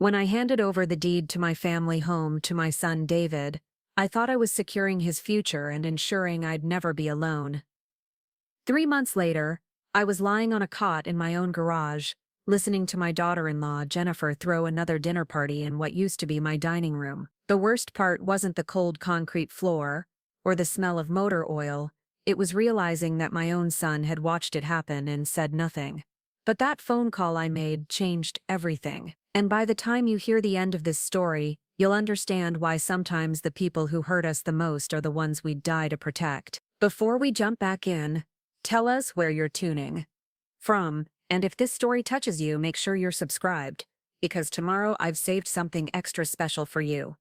When I handed over the deed to my family home to my son David, I thought I was securing his future and ensuring I'd never be alone. 3 months later, I was lying on a cot in my own garage, listening to my daughter-in-law Jennifer throw another dinner party in what used to be my dining room. The worst part wasn't the cold concrete floor or the smell of motor oil, it was realizing that my own son had watched it happen and said nothing. But that phone call I made changed everything. And by the time you hear the end of this story, you'll understand why sometimes the people who hurt us the most are the ones we'd die to protect. Before we jump back in, tell us where you're tuning from, and if this story touches you, make sure you're subscribed, because tomorrow I've saved something extra special for you.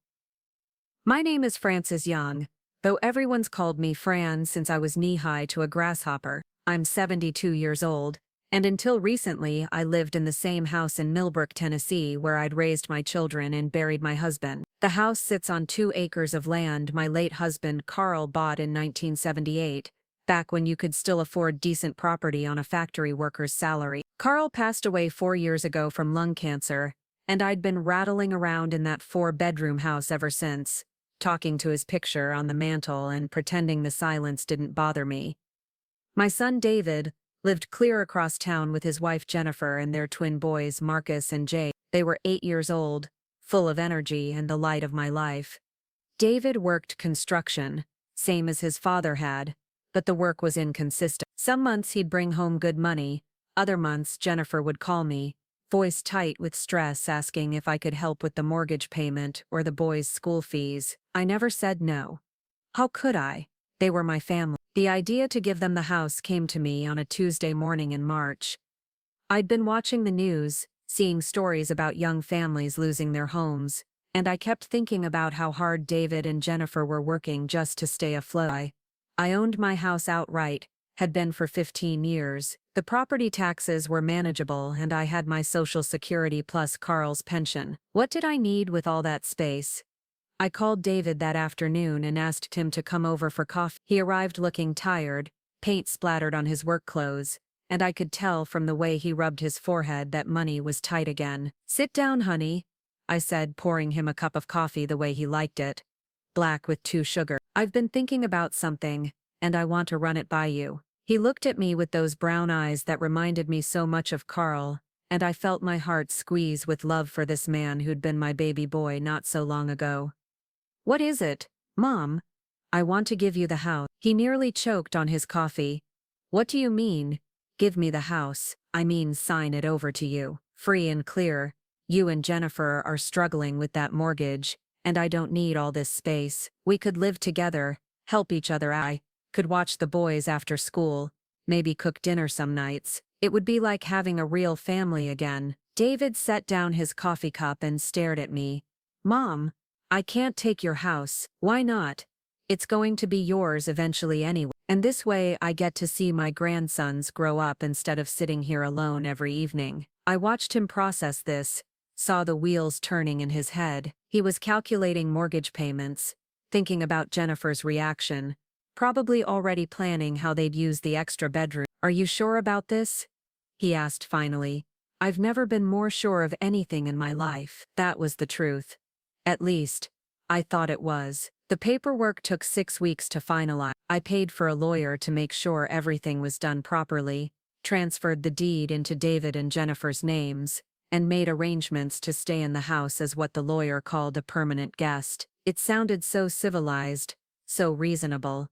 My name is Frances Young, though everyone's called me Fran since I was knee-high to a grasshopper. I'm 72 years old, and until recently I lived in the same house in Millbrook, Tennessee, where I'd raised my children and buried my husband. The house sits on 2 acres of land my late husband Carl bought in 1978, back when you could still afford decent property on a factory worker's salary. Carl passed away 4 years ago from lung cancer, and I'd been rattling around in that 4-bedroom house ever since, talking to his picture on the mantle and pretending the silence didn't bother me. My son David lived clear across town with his wife Jennifer and their twin boys Marcus and Jay. They were 8 years old, full of energy and the light of my life. David worked construction, same as his father had, but the work was inconsistent. Some months he'd bring home good money, other months Jennifer would call me, voice tight with stress, asking if I could help with the mortgage payment or the boys' school fees. I never said no. How could I? They were my family. The idea to give them the house came to me on a Tuesday morning in March. I'd been watching the news, seeing stories about young families losing their homes, and I kept thinking about how hard David and Jennifer were working just to stay afloat. I owned my house outright, had been for 15 years. The property taxes were manageable and I had my Social Security plus Carl's pension. What did I need with all that space? I called David that afternoon and asked him to come over for coffee. He arrived looking tired, paint splattered on his work clothes, and I could tell from the way he rubbed his forehead that money was tight again. "Sit down, honey," I said, pouring him a cup of coffee the way he liked it, black with 2 sugar. "I've been thinking about something, and I want to run it by you." He looked at me with those brown eyes that reminded me so much of Carl, and I felt my heart squeeze with love for this man who'd been my baby boy not so long ago. "What is it, Mom?" "I want to give you the house." He nearly choked on his coffee. "What do you mean, give me the house?" "I mean sign it over to you, free and clear. You and Jennifer are struggling with that mortgage, and I don't need all this space. We could live together, help each other out. I could watch the boys after school, maybe cook dinner some nights. It would be like having a real family again." David set down his coffee cup and stared at me. "Mom, I can't take your house." "Why not? It's going to be yours eventually anyway. And this way I get to see my grandsons grow up instead of sitting here alone every evening." I watched him process this, saw the wheels turning in his head. He was calculating mortgage payments, thinking about Jennifer's reaction, probably already planning how they'd use the extra bedroom. "Are you sure about this?" he asked finally. I've never been more sure of anything in my life. That was the truth. At least, I thought it was. The paperwork took 6 weeks to finalize. I paid for a lawyer to make sure everything was done properly, transferred the deed into David and Jennifer's names, and made arrangements to stay in the house as what the lawyer called a permanent guest. It sounded so civilized, so reasonable.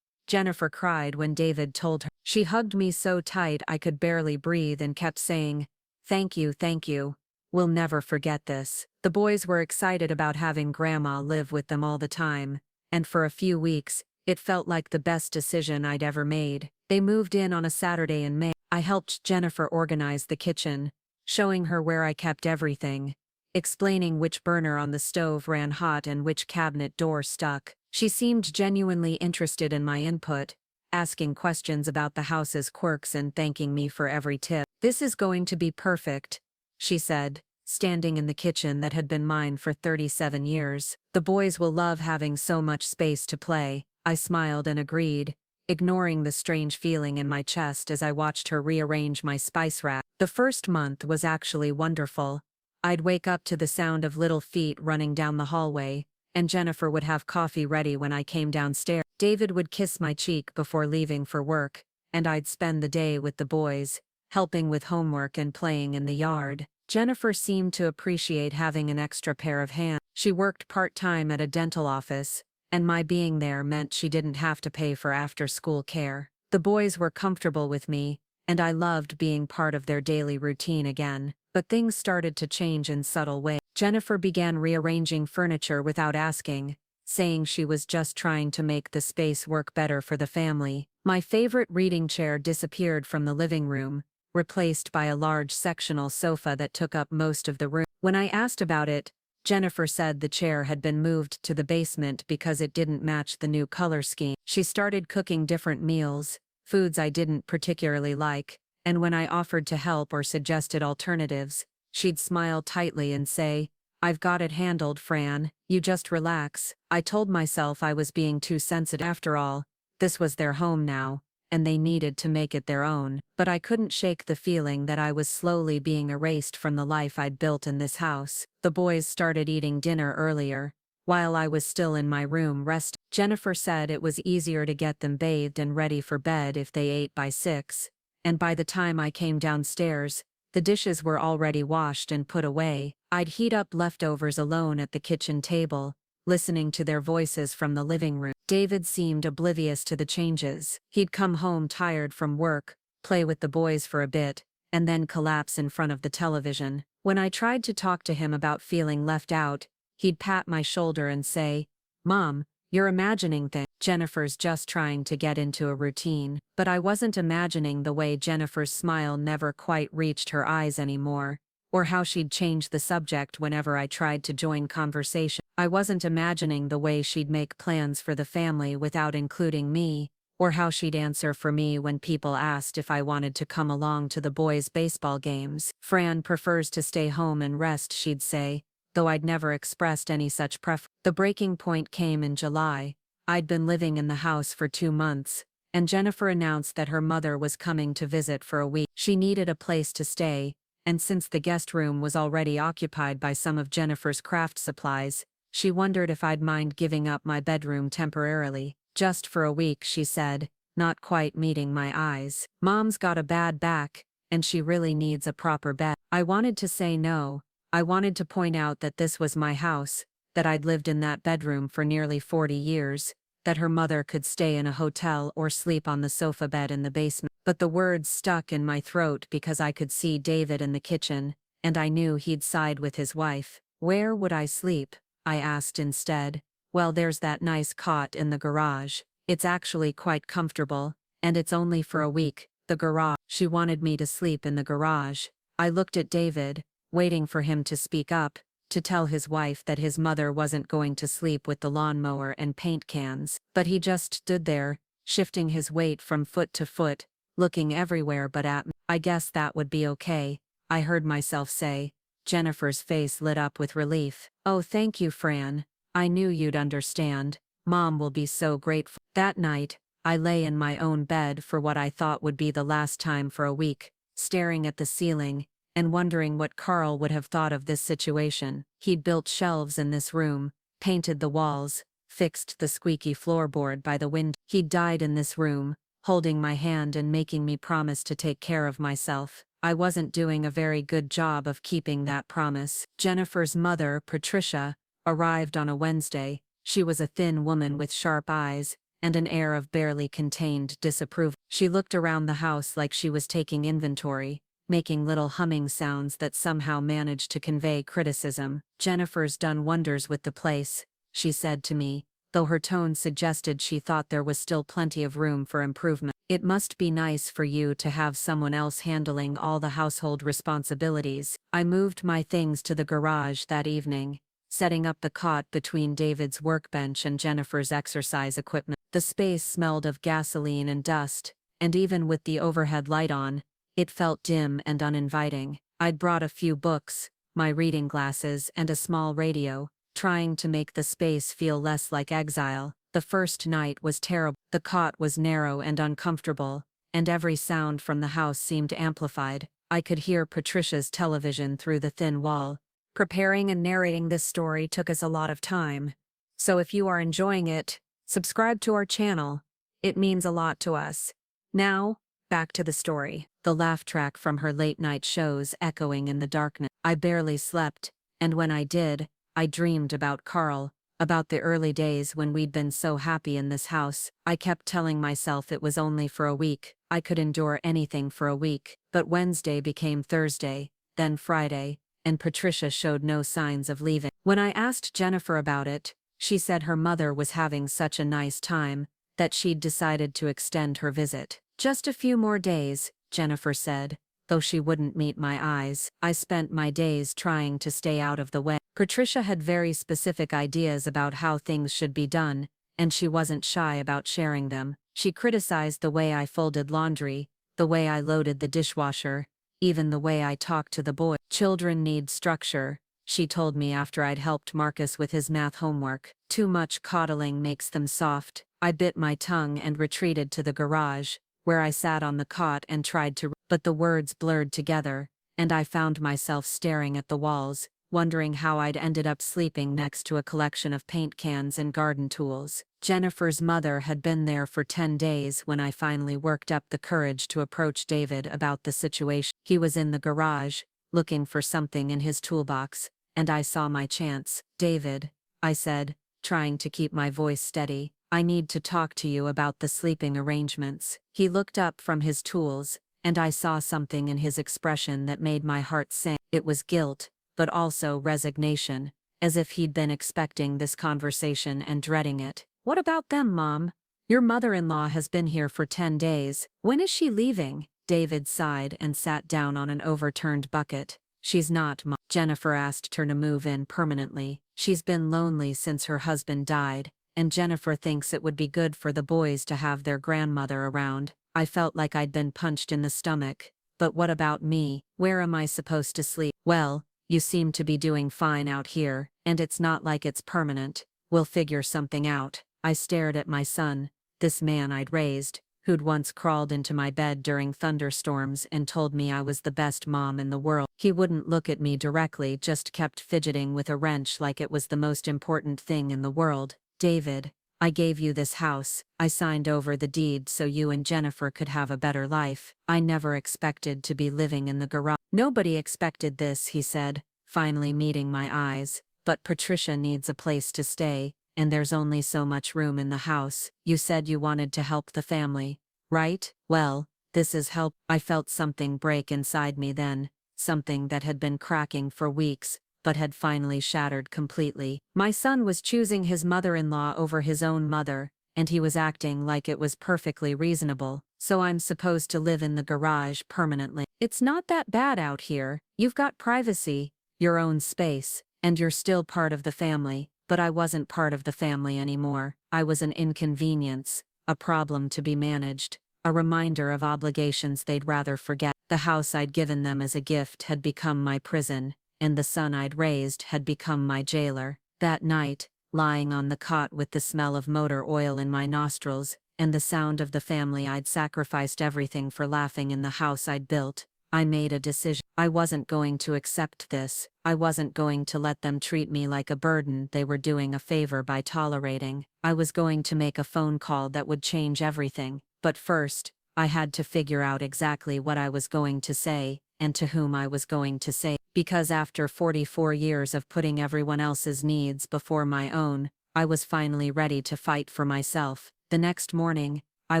Jennifer cried when David told her. She hugged me so tight I could barely breathe and kept saying, thank you, we'll never forget this." The boys were excited about having Grandma live with them all the time, and for a few weeks, it felt like the best decision I'd ever made. They moved in on a Saturday in May. I helped Jennifer organize the kitchen, showing her where I kept everything, explaining which burner on the stove ran hot and which cabinet door stuck. She seemed genuinely interested in my input, asking questions about the house's quirks and thanking me for every tip. "This is going to be perfect," she said, standing in the kitchen that had been mine for 37 years. "The boys will love having so much space to play." I smiled and agreed, ignoring the strange feeling in my chest as I watched her rearrange my spice rack. The first month was actually wonderful. I'd wake up to the sound of little feet running down the hallway, and Jennifer would have coffee ready when I came downstairs. David would kiss my cheek before leaving for work, and I'd spend the day with the boys, helping with homework and playing in the yard. Jennifer seemed to appreciate having an extra pair of hands. She worked part-time at a dental office, and my being there meant she didn't have to pay for after-school care. The boys were comfortable with me, and I loved being part of their daily routine again. But things started to change in subtle ways. Jennifer began rearranging furniture without asking, saying she was just trying to make the space work better for the family. My favorite reading chair disappeared from the living room, replaced by a large sectional sofa that took up most of the room. When I asked about it, Jennifer said the chair had been moved to the basement because it didn't match the new color scheme. She started cooking different meals, foods I didn't particularly like, and when I offered to help or suggested alternatives, she'd smile tightly and say, "I've got it handled, Fran, you just relax." I told myself I was being too sensitive. After all, this was their home now, and they needed to make it their own. But I couldn't shake the feeling that I was slowly being erased from the life I'd built in this house. The boys started eating dinner earlier, while I was still in my room resting. Jennifer said it was easier to get them bathed and ready for bed if they ate by 6, and by the time I came downstairs, the dishes were already washed and put away. I'd heat up leftovers alone at the kitchen table, listening to their voices from the living room. David seemed oblivious to the changes. He'd come home tired from work, play with the boys for a bit, and then collapse in front of the television. When I tried to talk to him about feeling left out, he'd pat my shoulder and say, "Mom, you're imagining things. Jennifer's just trying to get into a routine." But I wasn't imagining the way Jennifer's smile never quite reached her eyes anymore, or how she'd change the subject whenever I tried to join conversation. I wasn't imagining the way she'd make plans for the family without including me, or how she'd answer for me when people asked if I wanted to come along to the boys' baseball games. "Fran prefers to stay home and rest," she'd say, though I'd never expressed any such preference. The breaking point came in July. I'd been living in the house for 2 months, and Jennifer announced that her mother was coming to visit for a week. She needed a place to stay, and since the guest room was already occupied by some of Jennifer's craft supplies, she wondered if I'd mind giving up my bedroom temporarily. "Just for a week," she said, not quite meeting my eyes. "Mom's got a bad back, and she really needs a proper bed." I wanted to say no. I wanted to point out that this was my house, that I'd lived in that bedroom for nearly 40 years, that her mother could stay in a hotel or sleep on the sofa bed in the basement. But the words stuck in my throat because I could see David in the kitchen, and I knew he'd side with his wife. "Where would I sleep?" I asked instead. "Well, there's that nice cot in the garage. It's actually quite comfortable, and it's only for a week." The garage. She wanted me to sleep in the garage. I looked at David, waiting for him to speak up, to tell his wife that his mother wasn't going to sleep with the lawnmower and paint cans. But he just stood there, shifting his weight from foot to foot, looking everywhere but at me. "I guess that would be okay," I heard myself say. Jennifer's face lit up with relief. "Oh, thank you, Fran. I knew you'd understand. Mom will be so grateful." That night, I lay in my own bed for what I thought would be the last time for a week, staring at the ceiling, and wondering what Carl would have thought of this situation. He'd built shelves in this room, painted the walls, fixed the squeaky floorboard by the window. He'd died in this room, holding my hand and making me promise to take care of myself. I wasn't doing a very good job of keeping that promise. Jennifer's mother, Patricia, arrived on a Wednesday. She was a thin woman with sharp eyes and an air of barely contained disapproval. She looked around the house like she was taking inventory, making little humming sounds that somehow managed to convey criticism. "Jennifer's done wonders with the place," she said to me, though her tone suggested she thought there was still plenty of room for improvement. "It must be nice for you to have someone else handling all the household responsibilities." I moved my things to the garage that evening, setting up the cot between David's workbench and Jennifer's exercise equipment. The space smelled of gasoline and dust, and even with the overhead light on, it felt dim and uninviting. I'd brought a few books, my reading glasses, and a small radio, trying to make the space feel less like exile. The first night was terrible. The cot was narrow and uncomfortable, and every sound from the house seemed amplified. I could hear Patricia's television through the thin wall, Preparing and narrating this story took us a lot of time. So if you are enjoying it, subscribe to our channel. It means a lot to us. Now, back to the story. The laugh track from her late-night shows echoing in the darkness. I barely slept, and when I did, I dreamed about Carl, about the early days when we'd been so happy in this house. I kept telling myself it was only for a week. I could endure anything for a week. But Wednesday became Thursday, then Friday, and Patricia showed no signs of leaving. When I asked Jennifer about it, she said her mother was having such a nice time that she'd decided to extend her visit. Just a few more days, Jennifer said, though she wouldn't meet my eyes. I spent my days trying to stay out of the way. Patricia had very specific ideas about how things should be done, and she wasn't shy about sharing them. She criticized the way I folded laundry, the way I loaded the dishwasher, even the way I talked to the boys. Children need structure, she told me after I'd helped Marcus with his math homework. Too much coddling makes them soft. I bit my tongue and retreated to the garage, where I sat on the cot and tried to, but the words blurred together, and I found myself staring at the walls, wondering how I'd ended up sleeping next to a collection of paint cans and garden tools. Jennifer's mother had been there for 10 days when I finally worked up the courage to approach David about the situation. He was in the garage, looking for something in his toolbox, and I saw my chance. "David," I said, trying to keep my voice steady, "I need to talk to you about the sleeping arrangements." He looked up from his tools, and I saw something in his expression that made my heart sink. It was guilt, but also resignation, as if he'd been expecting this conversation and dreading it. "What about them, Mom? Your mother-in-law has been here for 10 days. When is she leaving?" David sighed and sat down on an overturned bucket. "She's not, Mom." Jennifer asked her to move in permanently. "She's been lonely since her husband died, and Jennifer thinks it would be good for the boys to have their grandmother around." I felt like I'd been punched in the stomach. "But what about me? Where am I supposed to sleep?" "Well, you seem to be doing fine out here, and it's not like it's permanent. We'll figure something out." I stared at my son, this man I'd raised, who'd once crawled into my bed during thunderstorms and told me I was the best mom in the world. He wouldn't look at me directly, just kept fidgeting with a wrench like it was the most important thing in the world. "David, I gave you this house. I signed over the deed so you and Jennifer could have a better life. I never expected to be living in the garage." "Nobody expected this," he said, finally meeting my eyes. "But Patricia needs a place to stay, and there's only so much room in the house. You said you wanted to help the family, right? Well, this is help." I felt something break inside me then, something that had been cracking for weeks, but had finally shattered completely. My son was choosing his mother-in-law over his own mother, and he was acting like it was perfectly reasonable. "So I'm supposed to live in the garage permanently. It's not that bad out here. You've got privacy, your own space, and you're still part of the family." But I wasn't part of the family anymore. I was an inconvenience, a problem to be managed, a reminder of obligations they'd rather forget. The house I'd given them as a gift had become my prison, and the son I'd raised had become my jailer. That night, lying on the cot with the smell of motor oil in my nostrils, and the sound of the family I'd sacrificed everything for laughing in the house I'd built, I made a decision. I wasn't going to accept this. I wasn't going to let them treat me like a burden they were doing a favor by tolerating. I was going to make a phone call that would change everything. But first, I had to figure out exactly what I was going to say, and to whom I was going to say. Because after 44 years of putting everyone else's needs before my own, I was finally ready to fight for myself. The next morning, I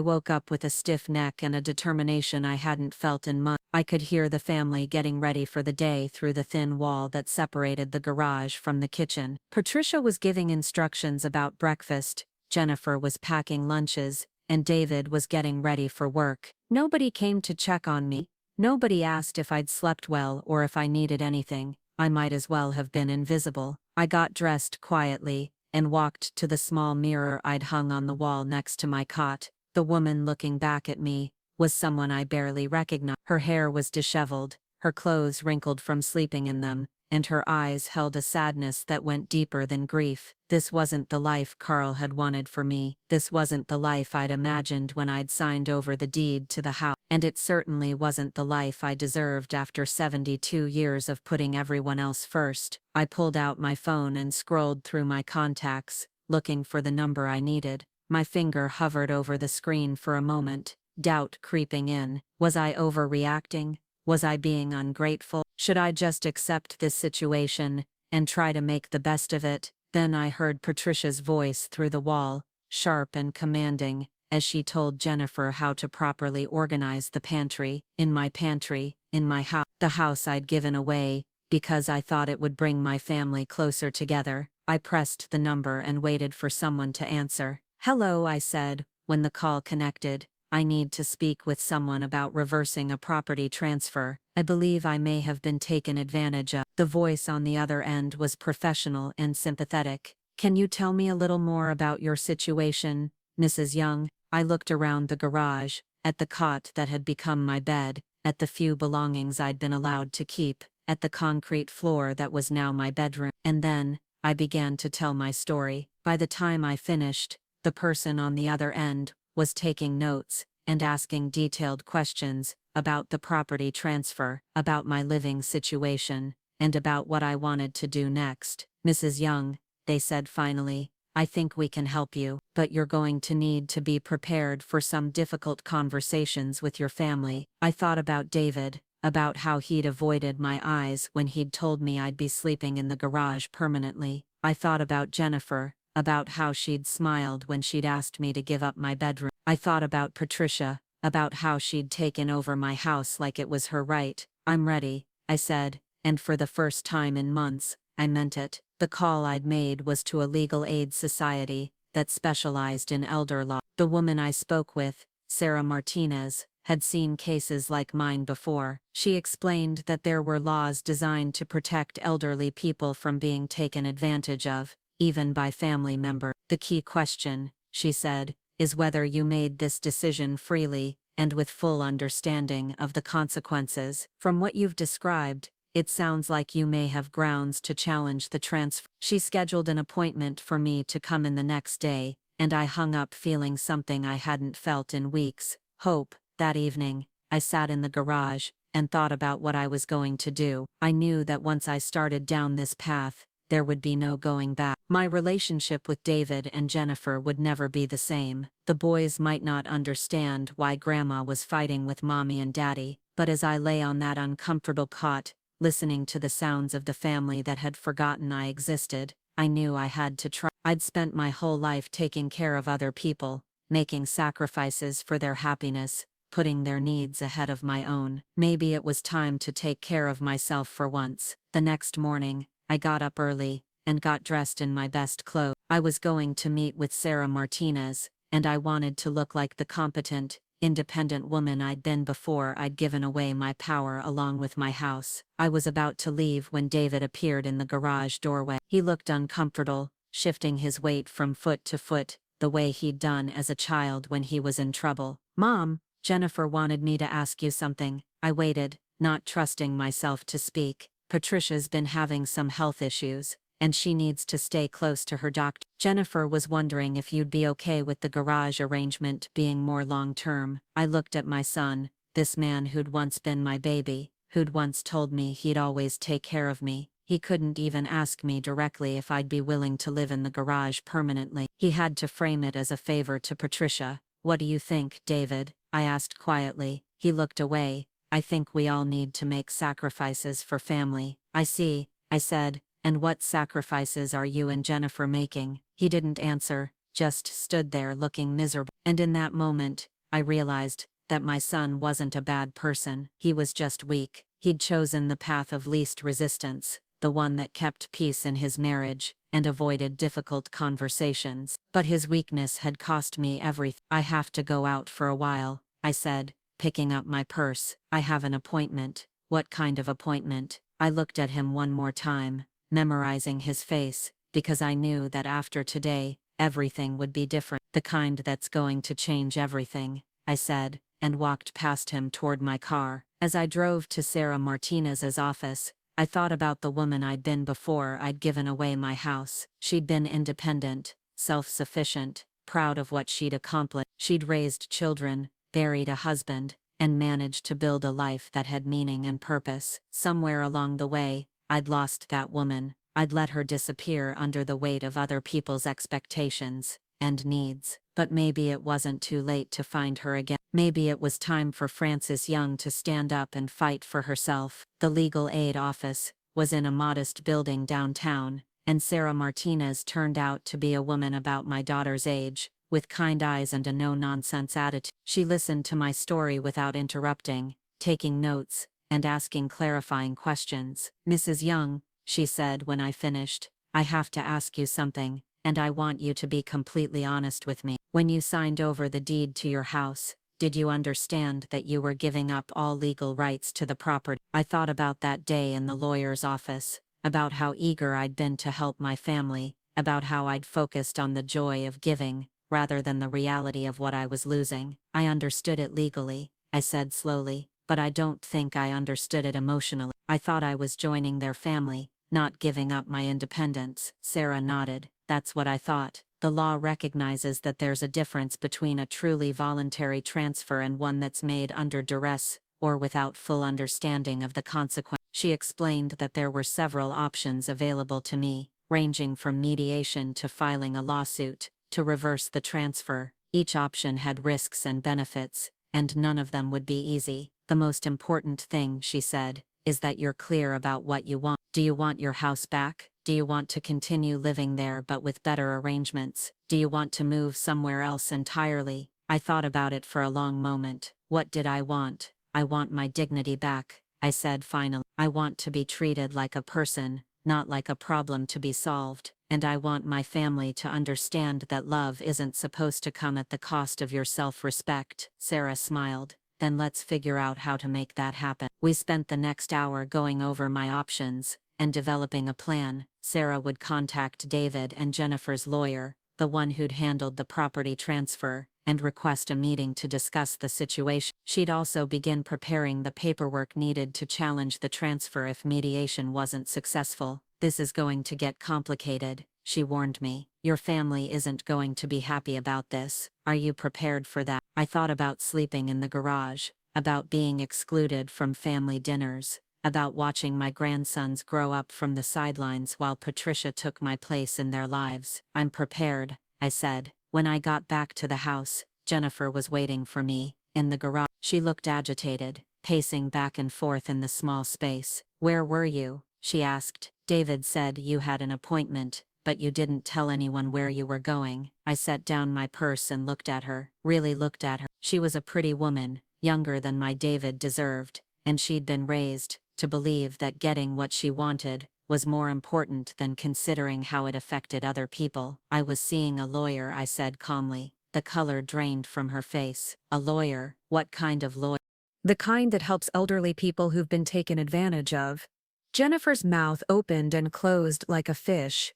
woke up with a stiff neck and a determination I hadn't felt in months. I could hear the family getting ready for the day through the thin wall that separated the garage from the kitchen. Patricia was giving instructions about breakfast, Jennifer was packing lunches, and David was getting ready for work. Nobody came to check on me. Nobody asked if I'd slept well or if I needed anything. I might as well have been invisible. I got dressed quietly and walked to the small mirror I'd hung on the wall next to my cot. The woman looking back at me was someone I barely recognized. Her hair was disheveled, her clothes wrinkled from sleeping in them, and her eyes held a sadness that went deeper than grief. This wasn't the life Carl had wanted for me. This wasn't the life I'd imagined when I'd signed over the deed to the house. and it certainly wasn't the life I deserved after 72 years of putting everyone else first. I pulled out my phone and scrolled through my contacts, looking for the number I needed. My finger hovered over the screen for a moment, doubt creeping in. Was I overreacting? Was I being ungrateful? Should I just accept this situation and try to make the best of it? Then I heard Patricia's voice through the wall, sharp and commanding, as she told Jennifer how to properly organize the pantry. In my pantry, in my house, the house I'd given away, because I thought it would bring my family closer together. I pressed the number and waited for someone to answer. "Hello," I said, when the call connected. "I need to speak with someone about reversing a property transfer. I believe I may have been taken advantage of." The voice on the other end was professional and sympathetic. "Can you tell me a little more about your situation, Mrs. Young?" I looked around the garage, at the cot that had become my bed, at the few belongings I'd been allowed to keep, at the concrete floor that was now my bedroom. And then, I began to tell my story. By the time I finished, the person on the other end was taking notes and asking detailed questions about the property transfer, about my living situation, and about what I wanted to do next. "Mrs. Young," they said finally, "I think we can help you, but you're going to need to be prepared for some difficult conversations with your family." I thought about David, about how he'd avoided my eyes when he'd told me I'd be sleeping in the garage permanently. I thought about Jennifer, about how she'd smiled when she'd asked me to give up my bedroom. I thought about Patricia, about how she'd taken over my house like it was her right. "I'm ready," I said, and for the first time in months, I meant it. The call I'd made was to a legal aid society that specialized in elder law. The woman I spoke with, Sarah Martinez, had seen cases like mine before. She explained that there were laws designed to protect elderly people from being taken advantage of, even by family members. "The key question," she said, "is whether you made this decision freely and with full understanding of the consequences. From what you've described, it sounds like you may have grounds to challenge the transfer." She scheduled an appointment for me to come in the next day, and I hung up feeling something I hadn't felt in weeks: hope. That evening, I sat in the garage and thought about what I was going to do. I knew that once I started down this path, there would be no going back. My relationship with David and Jennifer would never be the same. The boys might not understand why Grandma was fighting with Mommy and Daddy, but as I lay on that uncomfortable cot, listening to the sounds of the family that had forgotten I existed, I knew I had to try. I'd spent my whole life taking care of other people, making sacrifices for their happiness, putting their needs ahead of my own. Maybe it was time to take care of myself for once. The next morning, I got up early and got dressed in my best clothes. I was going to meet with Sarah Martinez, and I wanted to look like the competent, independent woman I'd been before I'd given away my power along with my house. I was about to leave when David appeared in the garage doorway. He looked uncomfortable, shifting his weight from foot to foot, the way he'd done as a child when he was in trouble. "Mom, Jennifer wanted me to ask you something." I waited, not trusting myself to speak. "Patricia's been having some health issues, and she needs to stay close to her doctor. Jennifer was wondering if you'd be okay with the garage arrangement being more long-term." I looked at my son, this man who'd once been my baby, who'd once told me he'd always take care of me. He couldn't even ask me directly if I'd be willing to live in the garage permanently. He had to frame it as a favor to Patricia. "What do you think, David?" I asked quietly. He looked away. "I think we all need to make sacrifices for family." "I see," I said, "and what sacrifices are you and Jennifer making?" He didn't answer, just stood there looking miserable. And in that moment, I realized that my son wasn't a bad person. He was just weak. He'd chosen the path of least resistance, the one that kept peace in his marriage and avoided difficult conversations. But his weakness had cost me everything. "I have to go out for a while," I said, picking up my purse. "I have an appointment." "What kind of appointment?" I looked at him one more time, memorizing his face, because I knew that after today, everything would be different. "The kind that's going to change everything," I said, and walked past him toward my car. As I drove to Sarah Martinez's office, I thought about the woman I'd been before I'd given away my house. She'd been independent, self-sufficient, proud of what she'd accomplished. She'd raised children, buried a husband, and managed to build a life that had meaning and purpose. Somewhere along the way, I'd lost that woman. I'd let her disappear under the weight of other people's expectations and needs. But maybe it wasn't too late to find her again. Maybe it was time for Frances Young to stand up and fight for herself. The legal aid office was in a modest building downtown, and Sarah Martinez turned out to be a woman about my daughter's age, with kind eyes and a no-nonsense attitude. She listened to my story without interrupting, taking notes, and asking clarifying questions. "Mrs. Young," she said when I finished, "I have to ask you something, and I want you to be completely honest with me. When you signed over the deed to your house, did you understand that you were giving up all legal rights to the property?" I thought about that day in the lawyer's office, about how eager I'd been to help my family, about how I'd focused on the joy of giving, rather than the reality of what I was losing. "I understood it legally," I said slowly, "but I don't think I understood it emotionally. I thought I was joining their family, not giving up my independence." Sarah nodded. "That's what I thought. The law recognizes that there's a difference between a truly voluntary transfer and one that's made under duress or without full understanding of the consequence." She explained that there were several options available to me, ranging from mediation to filing a lawsuit, to reverse the transfer. Each option had risks and benefits, and none of them would be easy. "The most important thing," she said, "is that you're clear about what you want. Do you want your house back? Do you want to continue living there but with better arrangements? Do you want to move somewhere else entirely?" I thought about it for a long moment. What did I want? "I want my dignity back," I said finally. "I want to be treated like a person, not like a problem to be solved. And I want my family to understand that love isn't supposed to come at the cost of your self-respect." Sarah smiled. "Then let's figure out how to make that happen." We spent the next hour going over my options and developing a plan. Sarah would contact David and Jennifer's lawyer, the one who'd handled the property transfer, and request a meeting to discuss the situation. She'd also begin preparing the paperwork needed to challenge the transfer if mediation wasn't successful. "This is going to get complicated," she warned me. "Your family isn't going to be happy about this. Are you prepared for that?" I thought about sleeping in the garage, about being excluded from family dinners, about watching my grandsons grow up from the sidelines while Patricia took my place in their lives. "I'm prepared," I said. When I got back to the house, Jennifer was waiting for me in the garage. She looked agitated, pacing back and forth in the small space. "Where were you?" she asked. "David said you had an appointment, but you didn't tell anyone where you were going." I set down my purse and looked at her, really looked at her. She was a pretty woman, younger than my David deserved, and she'd been raised to believe that getting what she wanted was more important than considering how it affected other people. "I was seeing a lawyer," I said calmly. The color drained from her face. "A lawyer? What kind of lawyer?" The kind that helps elderly people who've been taken advantage of. Jennifer's mouth opened and closed like a fish.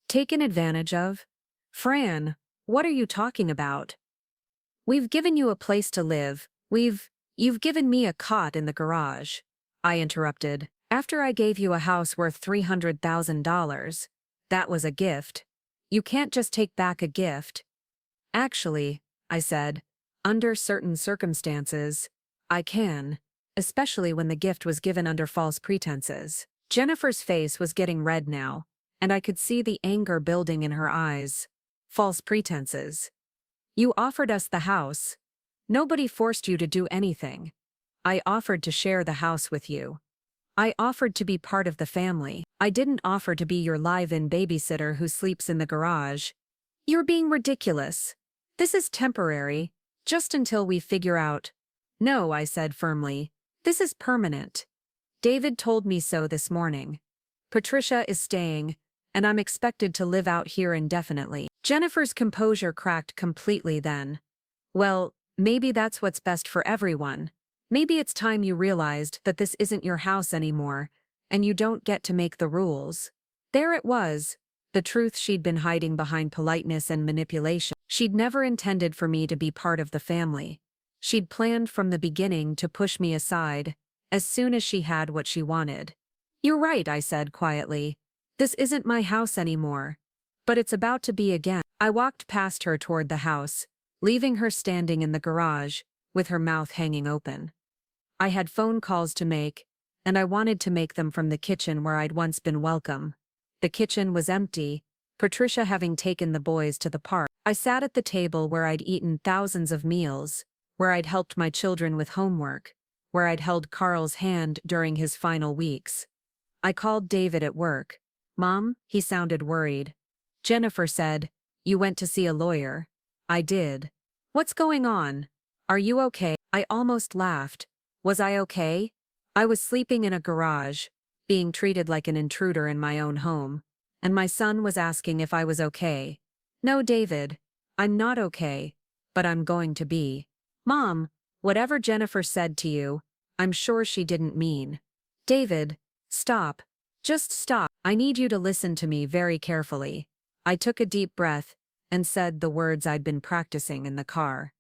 "Taken advantage of? Fran, what are you talking about? We've given you a place to live. You've given me a cot in the garage," I interrupted. "After I gave you a house worth $300,000. That was a gift. You can't just take back a gift." "Actually," I said, "under certain circumstances, I can, especially when the gift was given under false pretenses." Jennifer's face was getting red now, and I could see the anger building in her eyes. "False pretenses? You offered us the house. Nobody forced you to do anything. I offered to share the house with you. I offered to be part of the family. I didn't offer to be your live-in babysitter who sleeps in the garage. You're being ridiculous. This is temporary, just until we figure out." "No," I said firmly. "This is permanent. David told me so this morning. Patricia is staying, and I'm expected to live out here indefinitely." Jennifer's composure cracked completely then. "Well, maybe that's what's best for everyone. Maybe it's time you realized that this isn't your house anymore, and you don't get to make the rules." There it was, the truth she'd been hiding behind politeness and manipulation. She'd never intended for me to be part of the family. She'd planned from the beginning to push me aside, as soon as she had what she wanted. "You're right," I said quietly. "This isn't my house anymore. But it's about to be again." I walked past her toward the house, leaving her standing in the garage, with her mouth hanging open. I had phone calls to make, and I wanted to make them from the kitchen where I'd once been welcome. The kitchen was empty, Patricia having taken the boys to the park. I sat at the table where I'd eaten thousands of meals, where I'd helped my children with homework, where I'd held Carl's hand during his final weeks. I called David at work. "Mom," he sounded worried. Jennifer said, "You went to see a lawyer." I did. "What's going on? Are you okay?" I almost laughed. Was I okay? I was sleeping in a garage, being treated like an intruder in my own home, and my son was asking if I was okay. "No, David, I'm not okay, but I'm going to be." "Mom, whatever Jennifer said to you, I'm sure she didn't mean." "David, stop. Just stop. I need you to listen to me very carefully." I took a deep breath and said the words I'd been practicing in the car.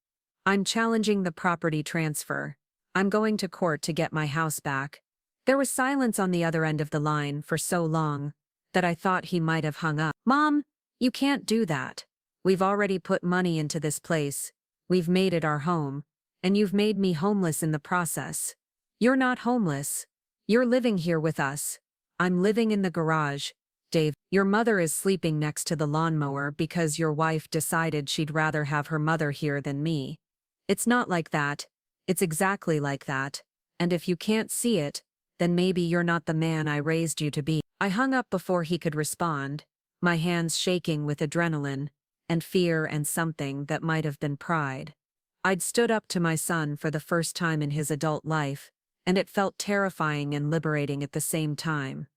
"I'm challenging the property transfer. I'm going to court to get my house back." There was silence on the other end of the line for so long that I thought he might have hung up. "Mom, you can't do that. We've already put money into this place. We've made it our home, and you've made me homeless in the process." "You're not homeless. You're living here with us." "I'm living in the garage, Dave. Your mother is sleeping next to the lawnmower because your wife decided she'd rather have her mother here than me." "It's not like that. It's exactly like that. And if you can't see it, then maybe you're not the man I raised you to be." I hung up before he could respond, my hands shaking with adrenaline and fear and something that might have been pride. I'd stood up to my son for the first time in his adult life, and it felt terrifying and liberating at the same time.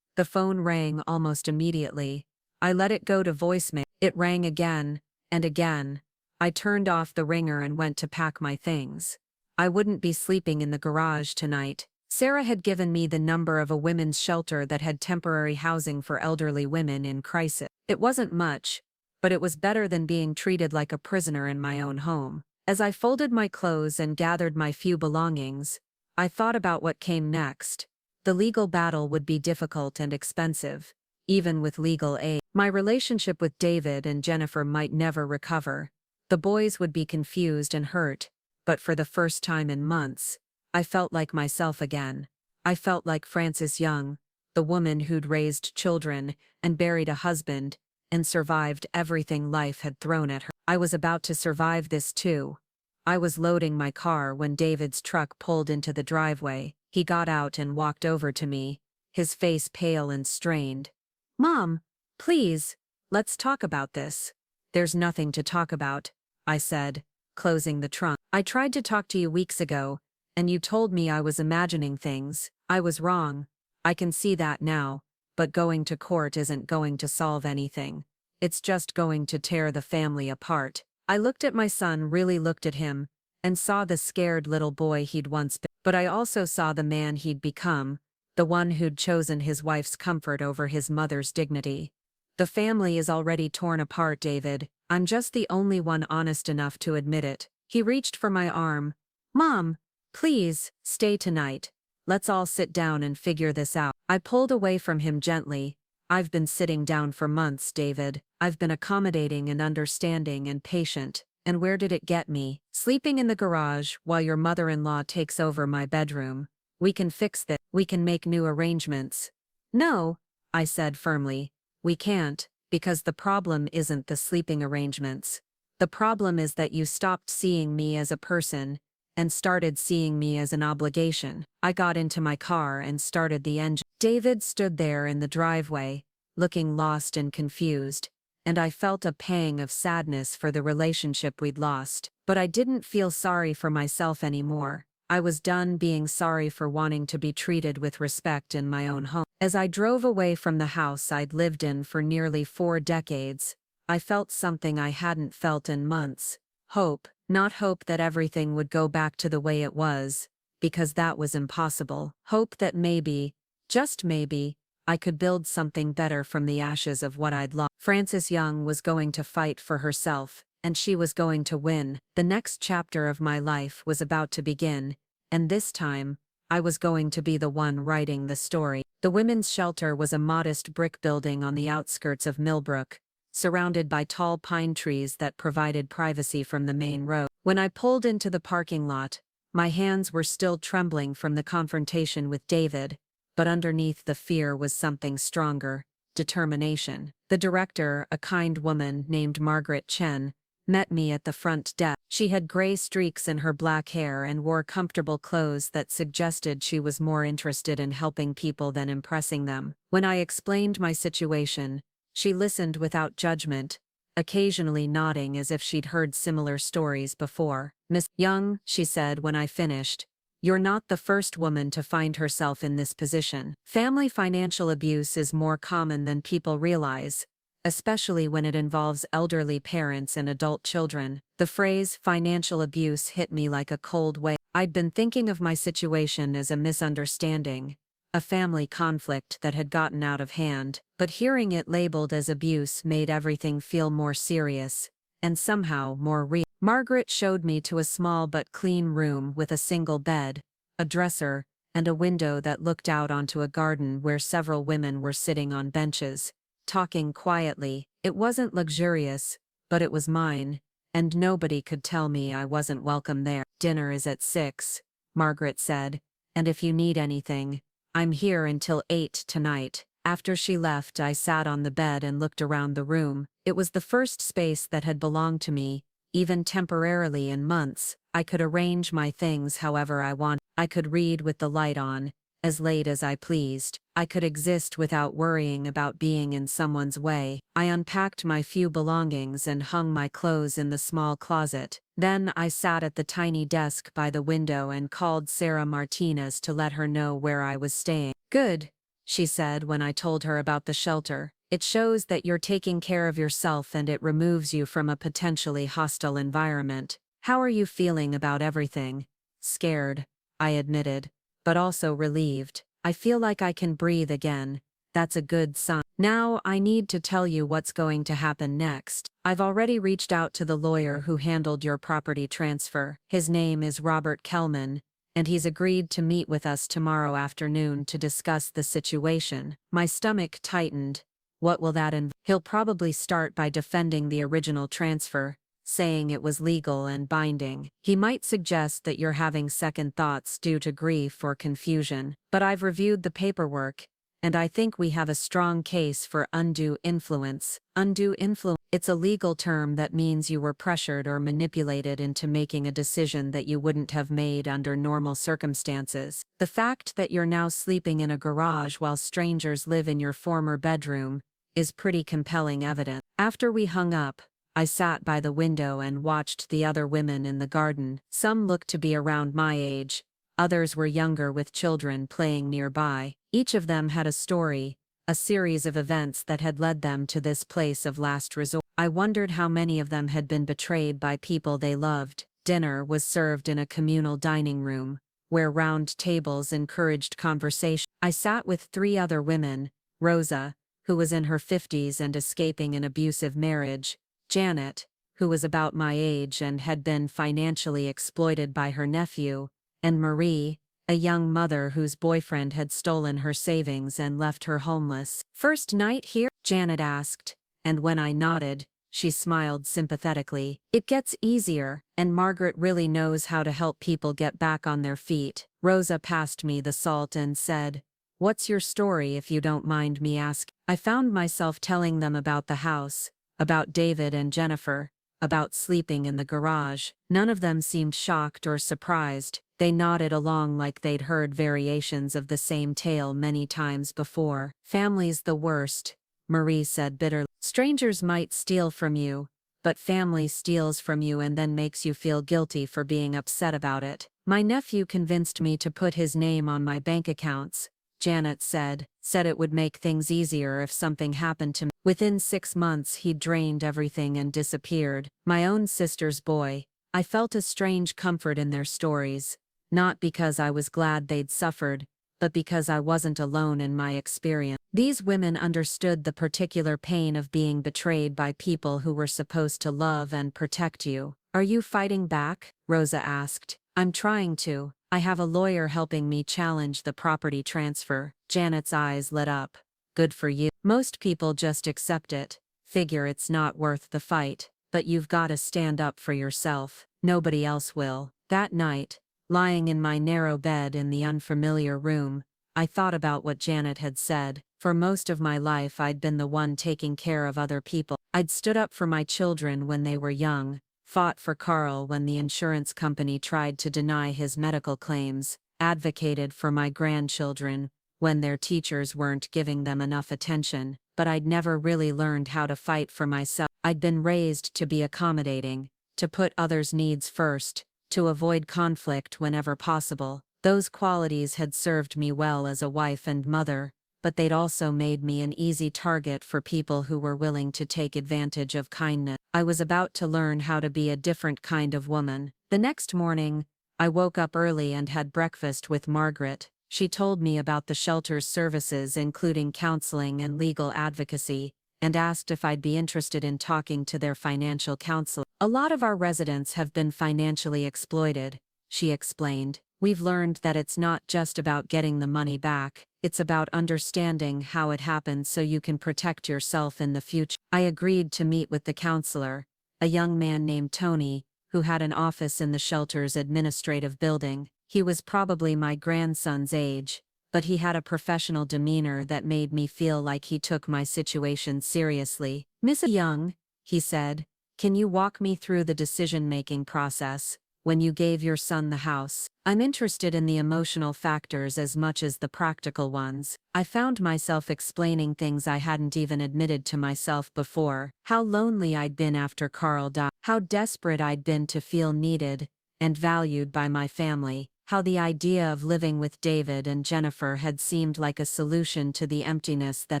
The phone rang almost immediately. I let it go to voicemail. It rang again and again. I turned off the ringer and went to pack my things. I wouldn't be sleeping in the garage tonight. Sarah had given me the number of a women's shelter that had temporary housing for elderly women in crisis. It wasn't much, but it was better than being treated like a prisoner in my own home. As I folded my clothes and gathered my few belongings, I thought about what came next. The legal battle would be difficult and expensive, even with legal aid. My relationship with David and Jennifer might never recover. The boys would be confused and hurt, but for the first time in months, I felt like myself again. I felt like Frances Young, the woman who'd raised children and buried a husband and survived everything life had thrown at her. I was about to survive this too. I was loading my car when David's truck pulled into the driveway. He got out and walked over to me, his face pale and strained. "Mom, please, let's talk about this." "There's nothing to talk about," I said, closing the trunk. "I tried to talk to you weeks ago, and you told me I was imagining things. I was wrong. I can see that now, but going to court isn't going to solve anything. It's just going to tear the family apart." I looked at my son, really looked at him, and saw the scared little boy he'd once been. But I also saw the man he'd become, the one who'd chosen his wife's comfort over his mother's dignity. "The family is already torn apart, David. I'm just the only one honest enough to admit it." He reached for my arm. "Mom, please, stay tonight. Let's all sit down and figure this out." I pulled away from him gently. "I've been sitting down for months, David. I've been accommodating and understanding and patient. And where did it get me? Sleeping in the garage while your mother-in-law takes over my bedroom. We can fix this. We can make new arrangements." "No," I said firmly. "We can't, because the problem isn't the sleeping arrangements. The problem is that you stopped seeing me as a person and started seeing me as an obligation." I got into my car and started the engine. David stood there in the driveway, looking lost and confused, and I felt a pang of sadness for the relationship we'd lost. But I didn't feel sorry for myself anymore. I was done being sorry for wanting to be treated with respect in my own home. As I drove away from the house I'd lived in for nearly 4 decades, I felt something I hadn't felt in months. Hope. Not hope that everything would go back to the way it was, because that was impossible. Hope that maybe, just maybe, I could build something better from the ashes of what I'd lost. Frances Young was going to fight for herself, and she was going to win. The next chapter of my life was about to begin, and this time, I was going to be the one writing the story. The women's shelter was a modest brick building on the outskirts of Millbrook, surrounded by tall pine trees that provided privacy from the main road. When I pulled into the parking lot, my hands were still trembling from the confrontation with David, but underneath the fear was something stronger: determination. The director, a kind woman named Margaret Chen, met me at the front desk. She had gray streaks in her black hair and wore comfortable clothes that suggested she was more interested in helping people than impressing them. When I explained my situation, she listened without judgment, occasionally nodding as if she'd heard similar stories before. "Miss Young," she said when I finished, "you're not the first woman to find herself in this position. Family financial abuse is more common than people realize, especially when it involves elderly parents and adult children." The phrase financial abuse hit me like a cold wave. I'd been thinking of my situation as a misunderstanding, a family conflict that had gotten out of hand, but hearing it labeled as abuse made everything feel more serious, and somehow more real. Margaret showed me to a small but clean room with a single bed, a dresser, and a window that looked out onto a garden where several women were sitting on benches, talking quietly. It wasn't luxurious, but it was mine, and nobody could tell me I wasn't welcome there. "Dinner is at 6, Margaret said, "and if you need anything, I'm here until 8 tonight." After she left, I sat on the bed and looked around the room. It was the first space that had belonged to me, even temporarily, in months. I could arrange my things however I wanted. I could read with the light on, as late as I pleased. I could exist without worrying about being in someone's way. I unpacked my few belongings and hung my clothes in the small closet. Then I sat at the tiny desk by the window and called Sarah Martinez to let her know where I was staying. "Good," she said when I told her about the shelter. "It shows that you're taking care of yourself and it removes you from a potentially hostile environment. How are you feeling about everything?" "Scared," I admitted, "but also relieved. I feel like I can breathe again. That's a good sign. Now I need to tell you what's going to happen next. I've already reached out to the lawyer who handled your property transfer. His name is Robert Kellman, and he's agreed to meet with us tomorrow afternoon to discuss the situation." My stomach tightened. What will that involve? "He'll probably start by defending the original transfer, saying it was legal and binding. He might suggest that you're having second thoughts due to grief or confusion. But I've reviewed the paperwork, and I think we have a strong case for undue influence." Undue influence? It's a legal term that means you were pressured or manipulated into making a decision that you wouldn't have made under normal circumstances. The fact that you're now sleeping in a garage while strangers live in your former bedroom is pretty compelling evidence. After we hung up, I sat by the window and watched the other women in the garden. Some looked to be around my age, others were younger with children playing nearby. Each of them had a story, a series of events that had led them to this place of last resort. I wondered how many of them had been betrayed by people they loved. Dinner was served in a communal dining room, where round tables encouraged conversation. I sat with 3 other women: Rosa, who was in her 50s and escaping an abusive marriage; Janet, who was about my age and had been financially exploited by her nephew; and Marie, a young mother whose boyfriend had stolen her savings and left her homeless. "First night here?" Janet asked, and when I nodded, she smiled sympathetically. "It gets easier, and Margaret really knows how to help people get back on their feet." Rosa passed me the salt and said, "What's your story, if you don't mind me asking?" I found myself telling them about the house, about David and Jennifer, about sleeping in the garage. None of them seemed shocked or surprised. They nodded along like they'd heard variations of the same tale many times before. "Family's the worst," Marie said bitterly. "Strangers might steal from you, but family steals from you and then makes you feel guilty for being upset about it. My nephew convinced me to put his name on my bank accounts," Janet said it would make things easier if something happened to me. Within 6 months he'd drained everything and disappeared. My own sister's boy. I felt a strange comfort in their stories, not because I was glad they'd suffered, but because I wasn't alone in my experience. These women understood the particular pain of being betrayed by people who were supposed to love and protect you. "Are you fighting back?" Rosa asked. "I'm trying to. I have a lawyer helping me challenge the property transfer." Janet's eyes lit up. "Good for you. Most people just accept it, figure it's not worth the fight." but you've gotta stand up for yourself. Nobody else will. That night, lying in my narrow bed in the unfamiliar room, I thought about what Janet had said. For most of my life I'd been the one taking care of other people. I'd stood up for my children when they were young, fought for Carl when the insurance company tried to deny his medical claims, advocated for my grandchildren when their teachers weren't giving them enough attention, but I'd never really learned how to fight for myself. I'd been raised to be accommodating, to put others' needs first, to avoid conflict whenever possible. Those qualities had served me well as a wife and mother, but they'd also made me an easy target for people who were willing to take advantage of kindness. I was about to learn how to be a different kind of woman. The next morning, I woke up early and had breakfast with Margaret. She told me about the shelter's services, including counseling and legal advocacy, and asked if I'd be interested in talking to their financial counselor. A lot of our residents have been financially exploited, she explained. We've learned that it's not just about getting the money back, it's about understanding how it happened so you can protect yourself in the future. I agreed to meet with the counselor, a young man named Tony, who had an office in the shelter's administrative building. He was probably my grandson's age, but he had a professional demeanor that made me feel like he took my situation seriously. "Mrs. Young," he said, "can you walk me through the decision-making process when you gave your son the house? I'm interested in the emotional factors as much as the practical ones." I found myself explaining things I hadn't even admitted to myself before. How lonely I'd been after Carl died. How desperate I'd been to feel needed and valued by my family. How the idea of living with David and Jennifer had seemed like a solution to the emptiness that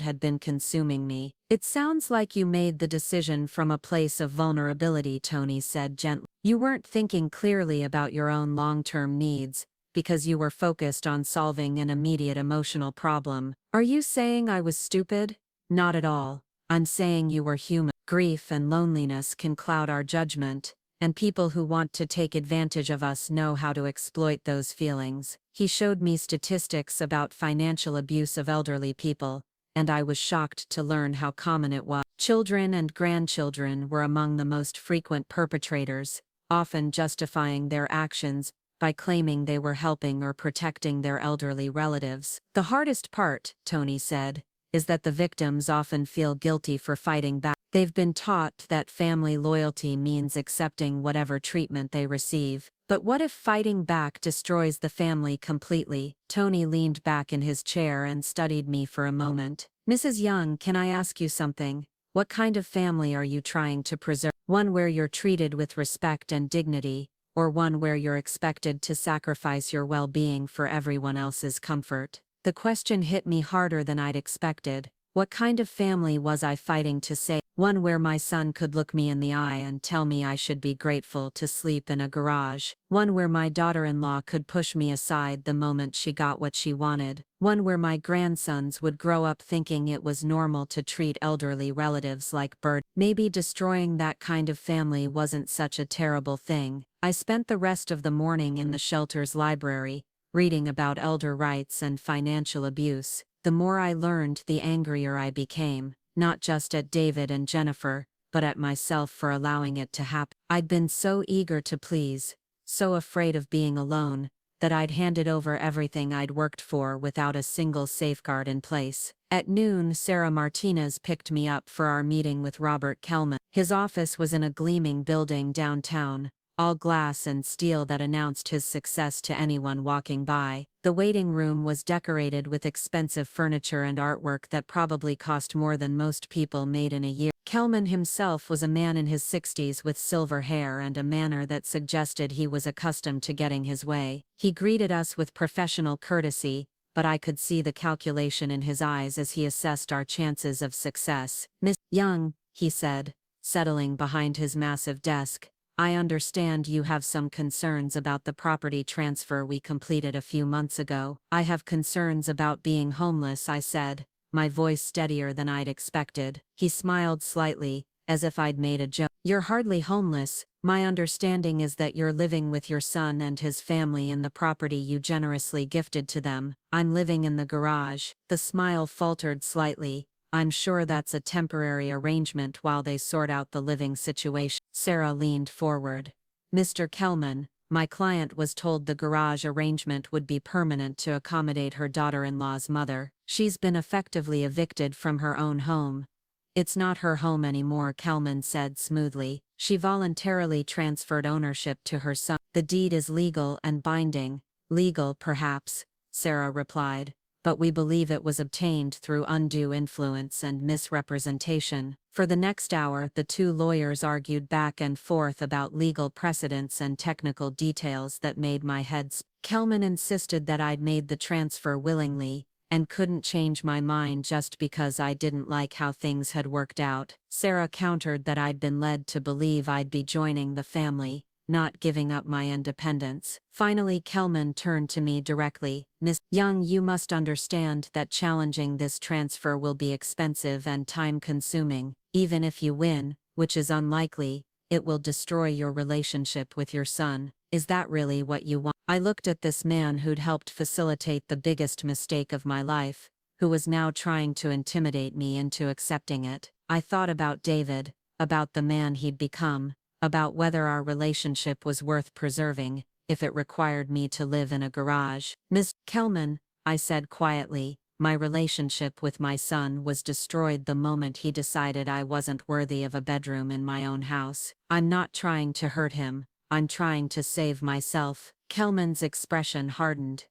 had been consuming me. "It sounds like you made the decision from a place of vulnerability," Tony said gently. "You weren't thinking clearly about your own long-term needs, because you were focused on solving an immediate emotional problem. Are you saying I was stupid? Not at all. I'm saying you were human. Grief and loneliness can cloud our judgment, and people who want to take advantage of us know how to exploit those feelings." He showed me statistics about financial abuse of elderly people, and I was shocked to learn how common it was. Children and grandchildren were among the most frequent perpetrators, often justifying their actions by claiming they were helping or protecting their elderly relatives. "The hardest part," Tony said, "is that the victims often feel guilty for fighting back. They've been taught that family loyalty means accepting whatever treatment they receive. But what if fighting back destroys the family completely?" Tony leaned back in his chair and studied me for a moment. "Mrs. Young, can I ask you something? What kind of family are you trying to preserve? One where you're treated with respect and dignity, or one where you're expected to sacrifice your well-being for everyone else's comfort?" The question hit me harder than I'd expected. What kind of family was I fighting to save? One where my son could look me in the eye and tell me I should be grateful to sleep in a garage. One where my daughter-in-law could push me aside the moment she got what she wanted. One where my grandsons would grow up thinking it was normal to treat elderly relatives like birds. Maybe destroying that kind of family wasn't such a terrible thing. I spent the rest of the morning in the shelter's library, reading about elder rights and financial abuse. The more I learned, the angrier I became, not just at David and Jennifer, but at myself for allowing it to happen. I'd been so eager to please, so afraid of being alone, that I'd handed over everything I'd worked for without a single safeguard in place. At noon, Sarah Martinez picked me up for our meeting with Robert Kelman. His office was in a gleaming building downtown, all glass and steel that announced his success to anyone walking by. The waiting room was decorated with expensive furniture and artwork that probably cost more than most people made in a year. Kelman himself was a man in his 60s with silver hair and a manner that suggested he was accustomed to getting his way. He greeted us with professional courtesy, but I could see the calculation in his eyes as he assessed our chances of success. "Miss Young," he said, settling behind his massive desk, "I understand you have some concerns about the property transfer we completed a few months ago." "I have concerns about being homeless," I said, my voice steadier than I'd expected. He smiled slightly, as if I'd made a joke. "You're hardly homeless. My understanding is that you're living with your son and his family in the property you generously gifted to them." "I'm living in the garage." The smile faltered slightly. I'm sure that's a temporary arrangement while they sort out the living situation. Sarah leaned forward. Mr. Kelman, my client was told the garage arrangement would be permanent to accommodate her daughter-in-law's mother. She's been effectively evicted from her own home. It's not her home anymore, Kelman said smoothly. She voluntarily transferred ownership to her son. The deed is legal and binding. Legal, perhaps, Sarah replied, but we believe it was obtained through undue influence and misrepresentation. For the next hour, the two lawyers argued back and forth about legal precedents and technical details that made my head spin. Kelman insisted that I'd made the transfer willingly, and couldn't change my mind just because I didn't like how things had worked out. Sarah countered that I'd been led to believe I'd be joining the family, not giving up my independence. Finally, Kelman turned to me directly. Miss Young, you must understand that challenging this transfer will be expensive and time-consuming. Even if you win, which is unlikely, it will destroy your relationship with your son. Is that really what you want? I looked at this man who'd helped facilitate the biggest mistake of my life, who was now trying to intimidate me into accepting it. I thought about David, about the man he'd become, about whether our relationship was worth preserving, if it required me to live in a garage. Miss Kelman, I said quietly, my relationship with my son was destroyed the moment he decided I wasn't worthy of a bedroom in my own house. I'm not trying to hurt him, I'm trying to save myself. Kelman's expression hardened.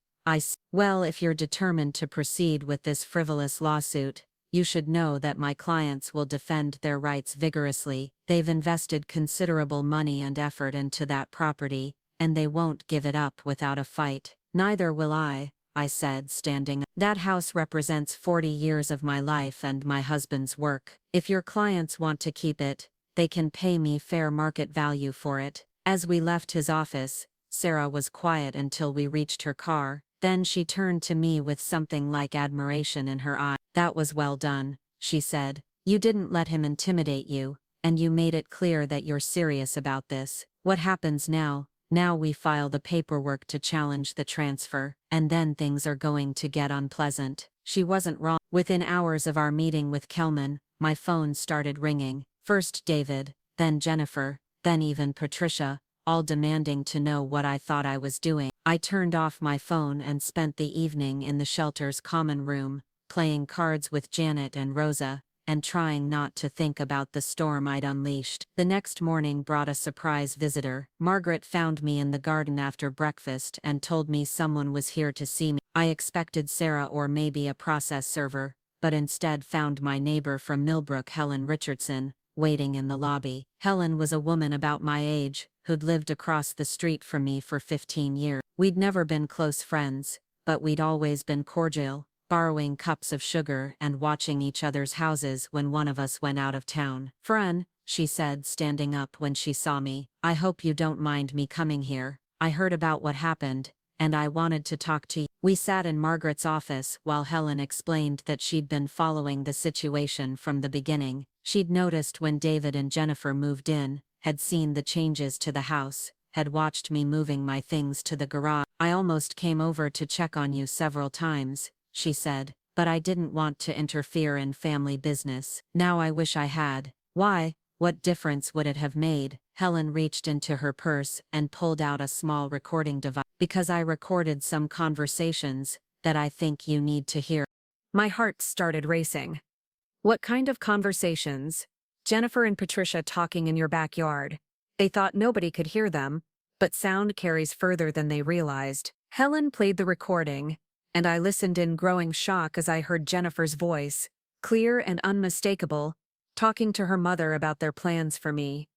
Well, if you're determined to proceed with this frivolous lawsuit, you should know that my clients will defend their rights vigorously. They've invested considerable money and effort into that property, and they won't give it up without a fight. Neither will I said, standing up. That house represents 40 years of my life and my husband's work. If your clients want to keep it, they can pay me fair market value for it. As we left his office, Sarah was quiet until we reached her car. Then she turned to me with something like admiration in her eye. That was well done, she said. You didn't let him intimidate you, and you made it clear that you're serious about this. What happens now? Now we file the paperwork to challenge the transfer, and then things are going to get unpleasant. She wasn't wrong. Within hours of our meeting with Kelman, my phone started ringing. First David, then Jennifer, then even Patricia, all demanding to know what I thought I was doing. I turned off my phone and spent the evening in the shelter's common room, playing cards with Janet and Rosa, and trying not to think about the storm I'd unleashed. The next morning brought a surprise visitor. Margaret found me in the garden after breakfast and told me someone was here to see me. I expected Sarah or maybe a process server, but instead found my neighbor from Millbrook, Helen Richardson, waiting in the lobby. Helen was a woman about my age, who'd lived across the street from me for 15 years. We'd never been close friends, but we'd always been cordial, borrowing cups of sugar and watching each other's houses when one of us went out of town. Fran, she said, standing up when she saw me, I hope you don't mind me coming here. I heard about what happened, and I wanted to talk to you. We sat in Margaret's office while Helen explained that she'd been following the situation from the beginning. She'd noticed when David and Jennifer moved in, had seen the changes to the house, had watched me moving my things to the garage. I almost came over to check on you several times, she said, but I didn't want to interfere in family business. Now I wish I had. Why? What difference would it have made? Helen reached into her purse and pulled out a small recording device. Because I recorded some conversations that I think you need to hear. My heart started racing. What kind of conversations? Jennifer and Patricia talking in your backyard. They thought nobody could hear them, but sound carries further than they realized. Helen played the recording, and I listened in growing shock as I heard Jennifer's voice, clear and unmistakable, talking to her mother about their plans for me.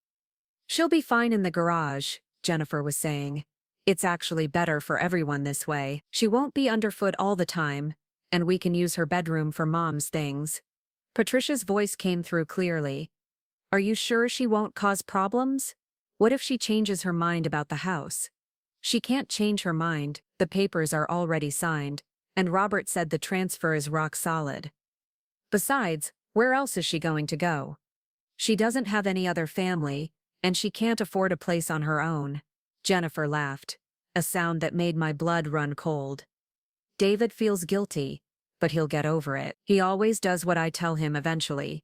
She'll be fine in the garage, Jennifer was saying. It's actually better for everyone this way. She won't be underfoot all the time, and we can use her bedroom for Mom's things. Patricia's voice came through clearly. Are you sure she won't cause problems? What if she changes her mind about the house? She can't change her mind, the papers are already signed, and Robert said the transfer is rock solid. Besides, where else is she going to go? She doesn't have any other family, and she can't afford a place on her own. Jennifer laughed, a sound that made my blood run cold. David feels guilty, but he'll get over it. He always does what I tell him eventually.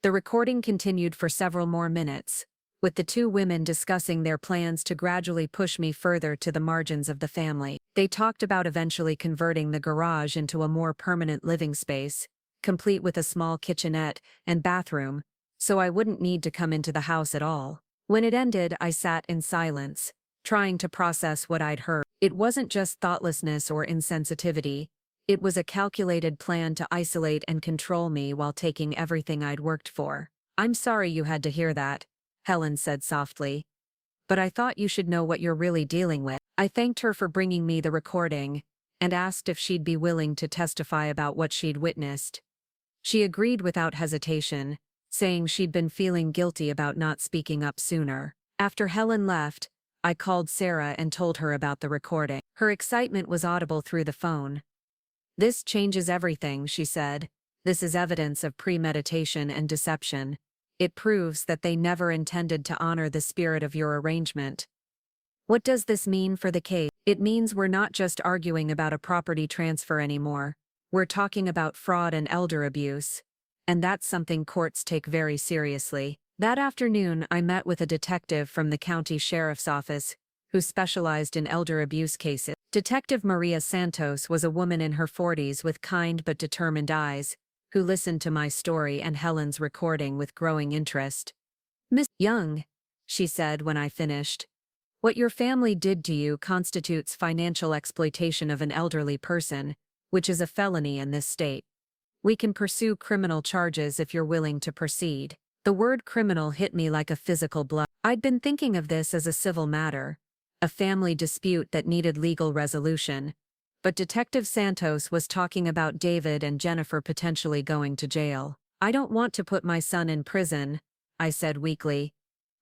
The recording continued for several more minutes, with the two women discussing their plans to gradually push me further to the margins of the family. They talked about eventually converting the garage into a more permanent living space, complete with a small kitchenette and bathroom, so I wouldn't need to come into the house at all. When it ended, I sat in silence, trying to process what I'd heard. It wasn't just thoughtlessness or insensitivity. It was a calculated plan to isolate and control me while taking everything I'd worked for. "I'm sorry you had to hear that," Helen said softly. "But I thought you should know what you're really dealing with." I thanked her for bringing me the recording, and asked if she'd be willing to testify about what she'd witnessed. She agreed without hesitation, saying she'd been feeling guilty about not speaking up sooner. After Helen left, I called Sarah and told her about the recording. Her excitement was audible through the phone. "This changes everything," she said. "This is evidence of premeditation and deception. It proves that they never intended to honor the spirit of your arrangement." "What does this mean for the case?" "It means we're not just arguing about a property transfer anymore. We're talking about fraud and elder abuse. And that's something courts take very seriously." That afternoon, I met with a detective from the county sheriff's office who specialized in elder abuse cases. Detective Maria Santos was a woman in her 40s with kind but determined eyes, who listened to my story and Helen's recording with growing interest. "Miss Young," she said when I finished, "what your family did to you constitutes financial exploitation of an elderly person, which is a felony in this state. We can pursue criminal charges if you're willing to proceed." The word criminal hit me like a physical blow. I'd been thinking of this as a civil matter, a family dispute that needed legal resolution, but Detective Santos was talking about David and Jennifer potentially going to jail. "I don't want to put my son in prison," I said weakly.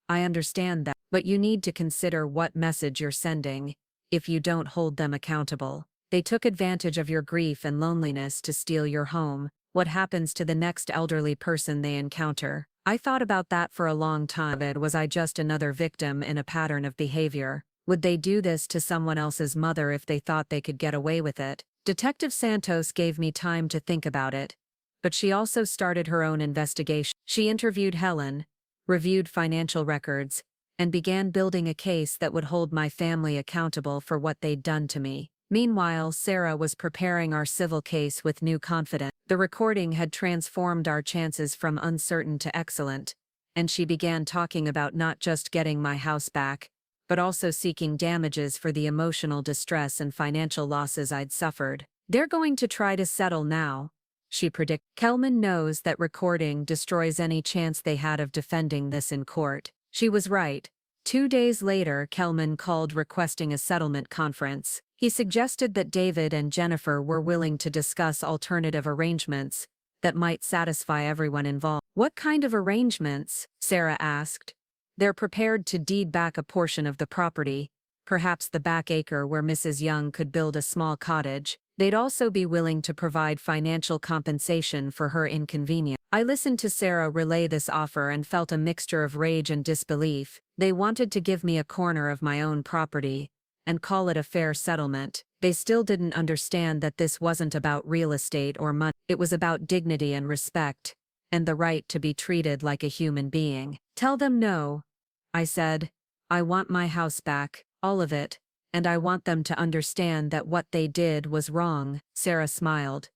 "I understand that, but you need to consider what message you're sending if you don't hold them accountable. They took advantage of your grief and loneliness to steal your home. What happens to the next elderly person they encounter?" I thought about that for a long time. Was I just another victim in a pattern of behavior? Would they do this to someone else's mother if they thought they could get away with it? Detective Santos gave me time to think about it, but she also started her own investigation. She interviewed Helen, reviewed financial records, and began building a case that would hold my family accountable for what they'd done to me. Meanwhile, Sarah was preparing our civil case with new confidence. The recording had transformed our chances from uncertain to excellent, and she began talking about not just getting my house back, but also seeking damages for the emotional distress and financial losses I'd suffered. "They're going to try to settle now," she predicted. "Kelman knows that recording destroys any chance they had of defending this in court." She was right. 2 days later, Kelman called requesting a settlement conference. He suggested that David and Jennifer were willing to discuss alternative arrangements that might satisfy everyone involved. "What kind of arrangements?" Sarah asked. "They're prepared to deed back a portion of the property, perhaps the back acre where Mrs. Young could build a small cottage. They'd also be willing to provide financial compensation for her inconvenience." I listened to Sarah relay this offer and felt a mixture of rage and disbelief. They wanted to give me a corner of my own property and call it a fair settlement. They still didn't understand that this wasn't about real estate or money. It was about dignity and respect, and the right to be treated like a human being. "Tell them no," I said. "I want my house back, all of it, and I want them to understand that what they did was wrong." Sarah smiled.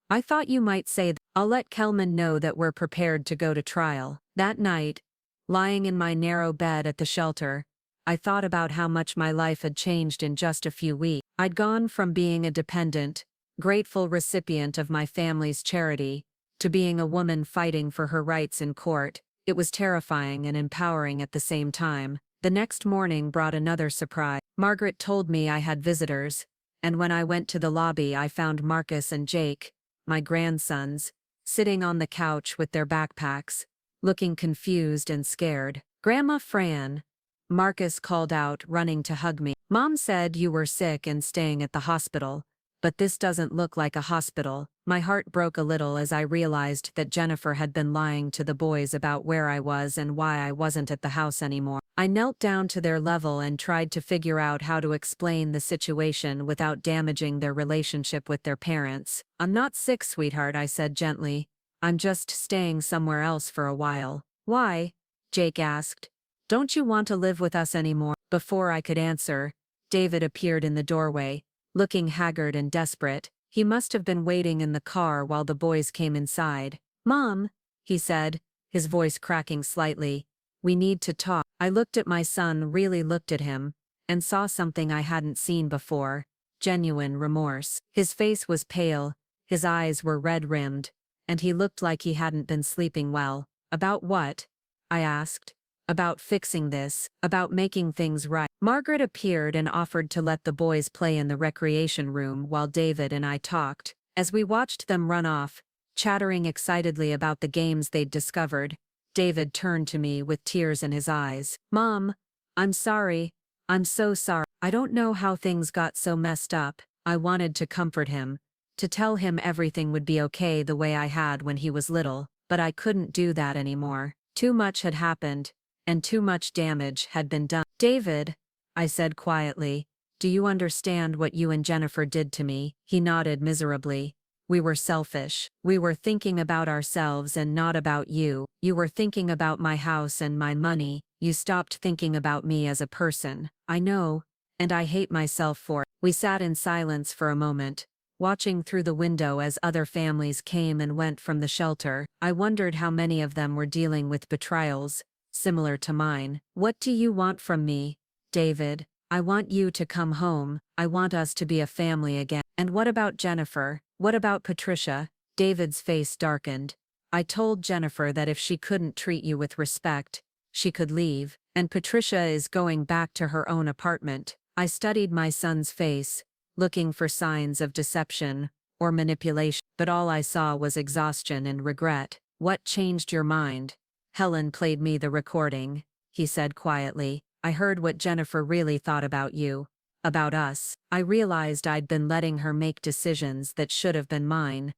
"I thought you might say that. I'll let Kelman know that we're prepared to go to trial." That night, lying in my narrow bed at the shelter, I thought about how much my life had changed in just a few weeks. I'd gone from being a dependent, grateful recipient of my family's charity, to being a woman fighting for her rights in court. It was terrifying and empowering at the same time. The next morning brought another surprise. Margaret told me I had visitors, and when I went to the lobby I found Marcus and Jake, my grandsons, sitting on the couch with their backpacks, looking confused and scared. "Grandma Fran," Marcus called out, running to hug me. "Mom said you were sick and staying at the hospital, but this doesn't look like a hospital. My heart broke a little as I realized that Jennifer had been lying to the boys about where I was and why I wasn't at the house anymore. I knelt down to their level and tried to figure out how to explain the situation without damaging their relationship with their parents. "I'm not sick, sweetheart," I said gently. "I'm just staying somewhere else for a while." "Why?" Jake asked. "Don't you want to live with us anymore?" Before I could answer, David appeared in the doorway, looking haggard and desperate. He must have been waiting in the car while the boys came inside. "Mom," he said, his voice cracking slightly, "we need to talk." I looked at my son, really looked at him, and saw something I hadn't seen before: genuine remorse. His face was pale, his eyes were red-rimmed, and he looked like he hadn't been sleeping well. "About what?" I asked. "About fixing this, about making things right." Margaret appeared and offered to let the boys play in the recreation room while David and I talked. As we watched them run off, chattering excitedly about the games they'd discovered, David turned to me with tears in his eyes. "Mom, I'm sorry. I'm so sorry. I don't know how things got so messed up." I wanted to comfort him, to tell him everything would be okay the way I had when he was little, but I couldn't do that anymore. Too much had happened, and too much damage had been done. "David," I said quietly, "do you understand what you and Jennifer did to me?" He nodded miserably. "We were selfish. We were thinking about ourselves and not about you. You were thinking about my house and my money. You stopped thinking about me as a person." "I know, and I hate myself for it." We sat in silence for a moment, watching through the window as other families came and went from the shelter. I wondered how many of them were dealing with betrayals similar to mine. "What do you want from me, David?" "I want you to come home. I want us to be a family again." "And what about Jennifer? What about Patricia?" David's face darkened. "I told Jennifer that if she couldn't treat you with respect, she could leave, and Patricia is going back to her own apartment." I studied my son's face, looking for signs of deception or manipulation, but all I saw was exhaustion and regret. "What changed your mind?" "Helen played me the recording," he said quietly. "I heard what Jennifer really thought about you, about us." I realized I'd been letting her make decisions that should have been mine.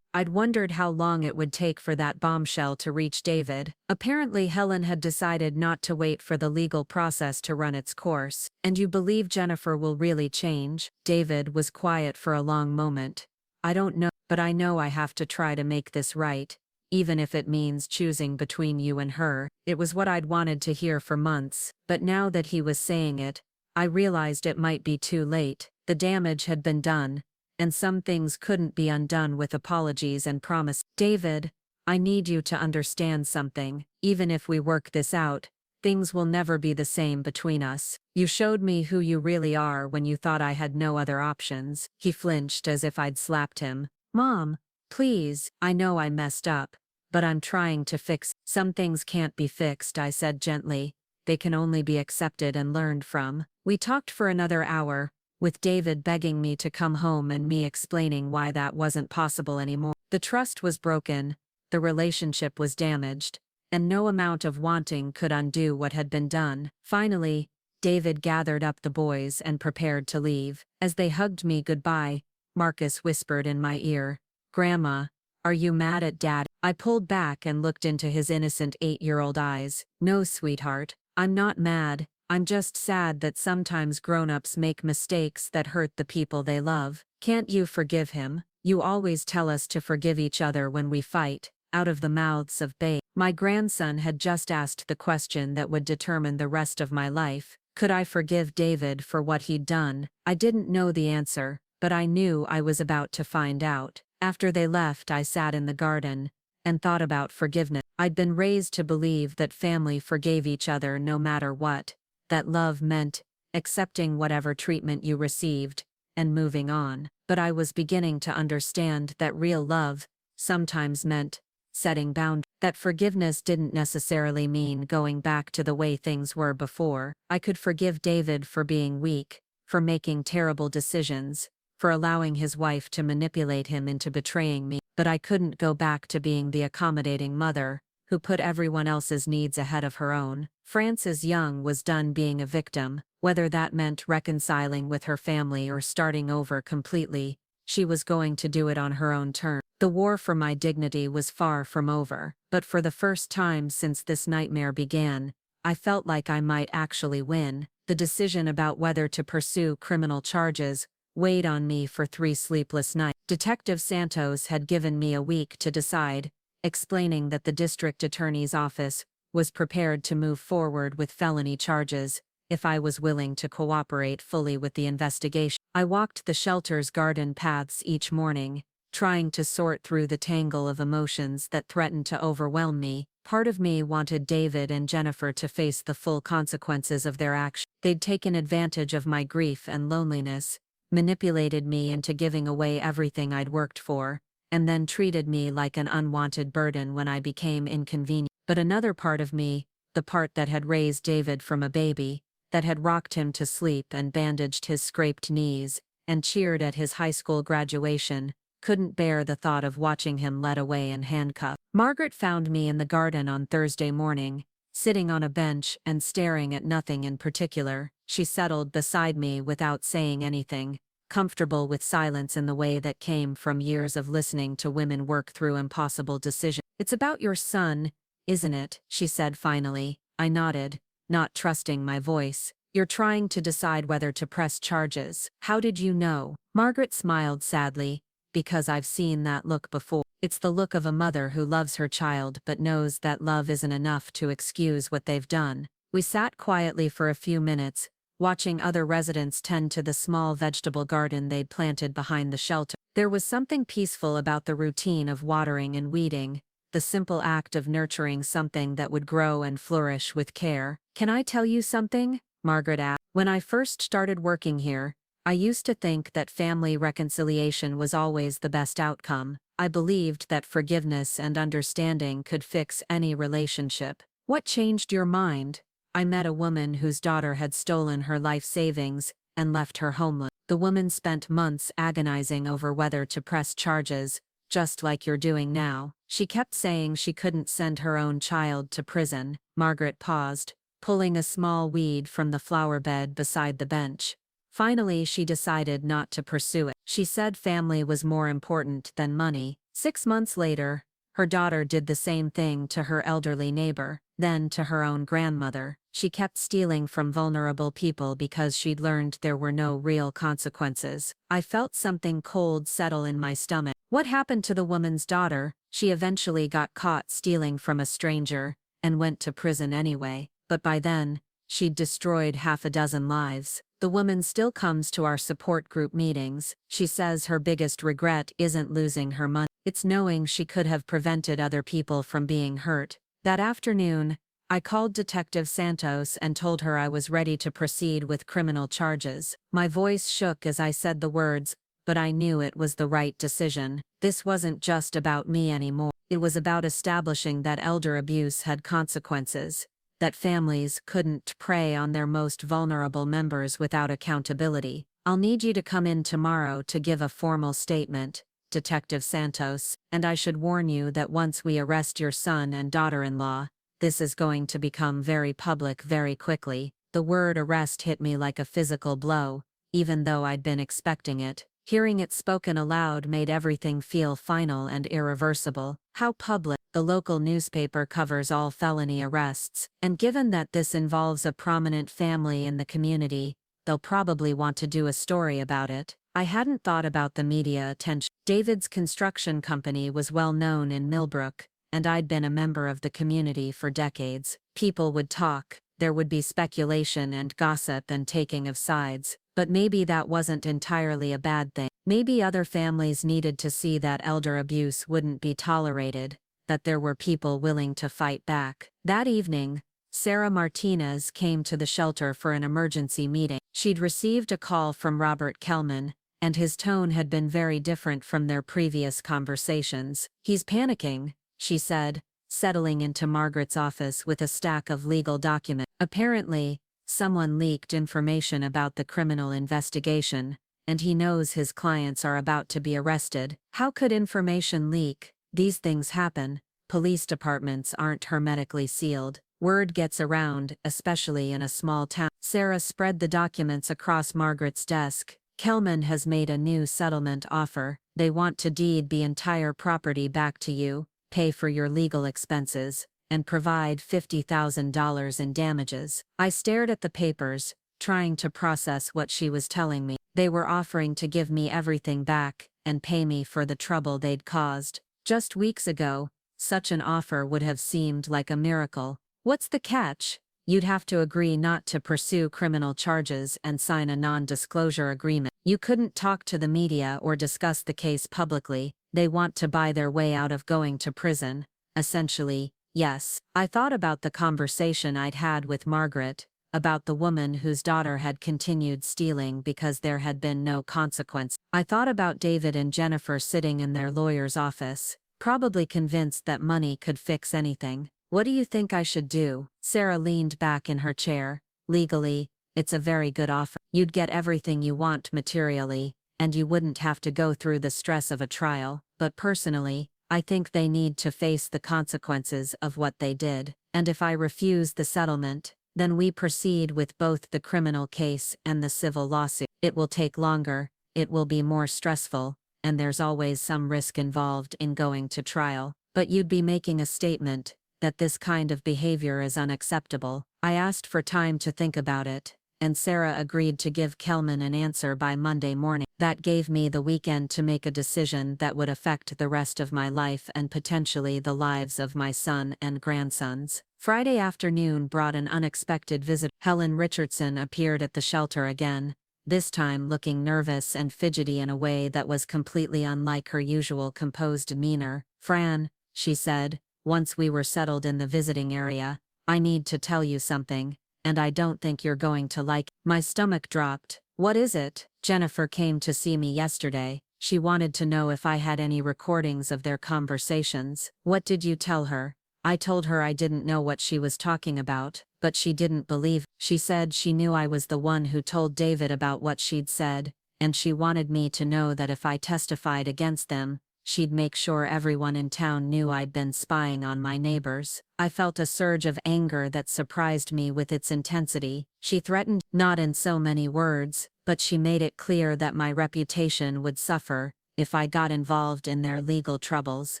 I'd wondered how long it would take for that bombshell to reach David. Apparently Helen had decided not to wait for the legal process to run its course. "And you believe Jennifer will really change?" David was quiet for a long moment. "I don't know, but I know I have to try to make this right, even if it means choosing between you and her." It was what I'd wanted to hear for months, but now that he was saying it, I realized it might be too late. The damage had been done, and some things couldn't be undone with apologies and promise. "David, I need you to understand something. Even if we work this out, things will never be the same between us. You showed me who you really are when you thought I had no other options." He flinched as if I'd slapped him. "Mom, please, I know I messed up, but I'm trying to fix." "Some things can't be fixed," I said gently. "They can only be accepted and learned from." We talked for another hour, with David begging me to come home and me explaining why that wasn't possible anymore. The trust was broken, the relationship was damaged, and no amount of wanting could undo what had been done. Finally, David gathered up the boys and prepared to leave. As they hugged me goodbye, Marcus whispered in my ear, "Grandma, are you mad at Dad?" I pulled back and looked into his innocent 8-year-old eyes. "No, sweetheart, I'm not mad. I'm just sad that sometimes grown-ups make mistakes that hurt the people they love." "Can't you forgive him? You always tell us to forgive each other when we fight." Out of the mouths of babes. My grandson had just asked the question that would determine the rest of my life. Could I forgive David for what he'd done? I didn't know the answer, but I knew I was about to find out. After they left, I sat in the garden and thought about forgiveness. I'd been raised to believe that family forgave each other no matter what, that love meant accepting whatever treatment you received and moving on. But I was beginning to understand that real love sometimes meant setting boundaries, that forgiveness didn't necessarily mean going back to the way things were before. I could forgive David for being weak, for making terrible decisions, for allowing his wife to manipulate him into betraying me, but I couldn't go back to being the accommodating mother who put everyone else's needs ahead of her own. Frances Young was done being a victim, whether that meant reconciling with her family or starting over completely. She was going to do it on her own terms. The war for my dignity was far from over, but for the first time since this nightmare began, I felt like I might actually win. The decision about whether to pursue criminal charges weighed on me for 3 sleepless nights. Detective Santos had given me a week to decide, explaining that the district attorney's office was prepared to move forward with felony charges if I was willing to cooperate fully with the investigation. I walked the shelter's garden paths each morning, trying to sort through the tangle of emotions that threatened to overwhelm me. Part of me wanted David and Jennifer to face the full consequences of their actions. They'd taken advantage of my grief and loneliness, manipulated me into giving away everything I'd worked for, and then treated me like an unwanted burden when I became inconvenient. But another part of me, the part that had raised David from a baby, that had rocked him to sleep and bandaged his scraped knees, and cheered at his high school graduation, couldn't bear the thought of watching him led away in handcuffs. Margaret found me in the garden on Thursday morning, sitting on a bench and staring at nothing in particular. She settled beside me without saying anything, comfortable with silence in the way that came from years of listening to women work through impossible decisions. "It's about your son, isn't it?" she said finally. I nodded, not trusting my voice. "You're trying to decide whether to press charges. How did you know?" Margaret smiled sadly. "Because I've seen that look before. It's the look of a mother who loves her child but knows that love isn't enough to excuse what they've done." We sat quietly for a few minutes, watching other residents tend to the small vegetable garden they'd planted behind the shelter. There was something peaceful about the routine of watering and weeding, the simple act of nurturing something that would grow and flourish with care. "Can I tell you something?" Margaret asked. "When I first started working here, I used to think that family reconciliation was always the best outcome. I believed that forgiveness and understanding could fix any relationship. What changed your mind?" "I met a woman whose daughter had stolen her life savings and left her homeless. The woman spent months agonizing over whether to press charges, just like you're doing now. She kept saying she couldn't send her own child to prison." Margaret paused, pulling a small weed from the flower bed beside the bench. "Finally, she decided not to pursue it. She said family was more important than money." 6 months later, her daughter did the same thing to her elderly neighbor, then to her own grandmother. She kept stealing from vulnerable people because she'd learned there were no real consequences. I felt something cold settle in my stomach. What happened to the woman's daughter? She eventually got caught stealing from a stranger, and went to prison anyway. But by then, she'd destroyed half a dozen lives. The woman still comes to our support group meetings. She says her biggest regret isn't losing her money. It's knowing she could have prevented other people from being hurt. That afternoon, I called Detective Santos and told her I was ready to proceed with criminal charges. My voice shook as I said the words, but I knew it was the right decision. This wasn't just about me anymore. It was about establishing that elder abuse had consequences, that families couldn't prey on their most vulnerable members without accountability. "I'll need you to come in tomorrow to give a formal statement, Detective Santos, and I should warn you that once we arrest your son and daughter-in-law, this is going to become very public very quickly." The word arrest hit me like a physical blow, even though I'd been expecting it. Hearing it spoken aloud made everything feel final and irreversible. How public? The local newspaper covers all felony arrests, and given that this involves a prominent family in the community, they'll probably want to do a story about it. I hadn't thought about the media attention. David's construction company was well known in Millbrook, and I'd been a member of the community for decades. People would talk, there would be speculation and gossip and taking of sides. But maybe that wasn't entirely a bad thing. Maybe other families needed to see that elder abuse wouldn't be tolerated, that there were people willing to fight back. That evening, Sarah Martinez came to the shelter for an emergency meeting. She'd received a call from Robert Kellman, and his tone had been very different from their previous conversations. "He's panicking," she said, settling into Margaret's office with a stack of legal documents. "Apparently, someone leaked information about the criminal investigation, and he knows his clients are about to be arrested." "How could information leak?" "These things happen. Police departments aren't hermetically sealed. Word gets around, especially in a small town. Sarah spread the documents across Margaret's desk. Kelman has made a new settlement offer. They want to deed the entire property back to you, pay for your legal expenses, and provide $50,000 in damages. I stared at the papers, trying to process what she was telling me. They were offering to give me everything back and pay me for the trouble they'd caused. Just weeks ago, such an offer would have seemed like a miracle. What's the catch? You'd have to agree not to pursue criminal charges and sign a non-disclosure agreement. You couldn't talk to the media or discuss the case publicly. They want to buy their way out of going to prison. Essentially, yes. I thought about the conversation I'd had with Margaret, about the woman whose daughter had continued stealing because there had been no consequence. I thought about David and Jennifer sitting in their lawyer's office, probably convinced that money could fix anything. What do you think I should do? Sarah leaned back in her chair. Legally, it's a very good offer. You'd get everything you want materially, and you wouldn't have to go through the stress of a trial. But personally, I think they need to face the consequences of what they did. And if I refuse the settlement, then we proceed with both the criminal case and the civil lawsuit. It will take longer, it will be more stressful, and there's always some risk involved in going to trial. But you'd be making a statement that this kind of behavior is unacceptable. I asked for time to think about it, and Sarah agreed to give Kelman an answer by Monday morning. That gave me the weekend to make a decision that would affect the rest of my life and potentially the lives of my son and grandsons. Friday afternoon brought an unexpected visit. Helen Richardson appeared at the shelter again, this time looking nervous and fidgety in a way that was completely unlike her usual composed demeanor. "Fran," she said, once we were settled in the visiting area, "I need to tell you something, and I don't think you're going to like it." My stomach dropped. "What is it?" "Jennifer came to see me yesterday. She wanted to know if I had any recordings of their conversations." "What did you tell her?" "I told her I didn't know what she was talking about, but she didn't believe. She said she knew I was the one who told David about what she'd said, and she wanted me to know that if I testified against them, she'd make sure everyone in town knew I'd been spying on my neighbors." I felt a surge of anger that surprised me with its intensity. She threatened, not in so many words, but she made it clear that my reputation would suffer if I got involved in their legal troubles.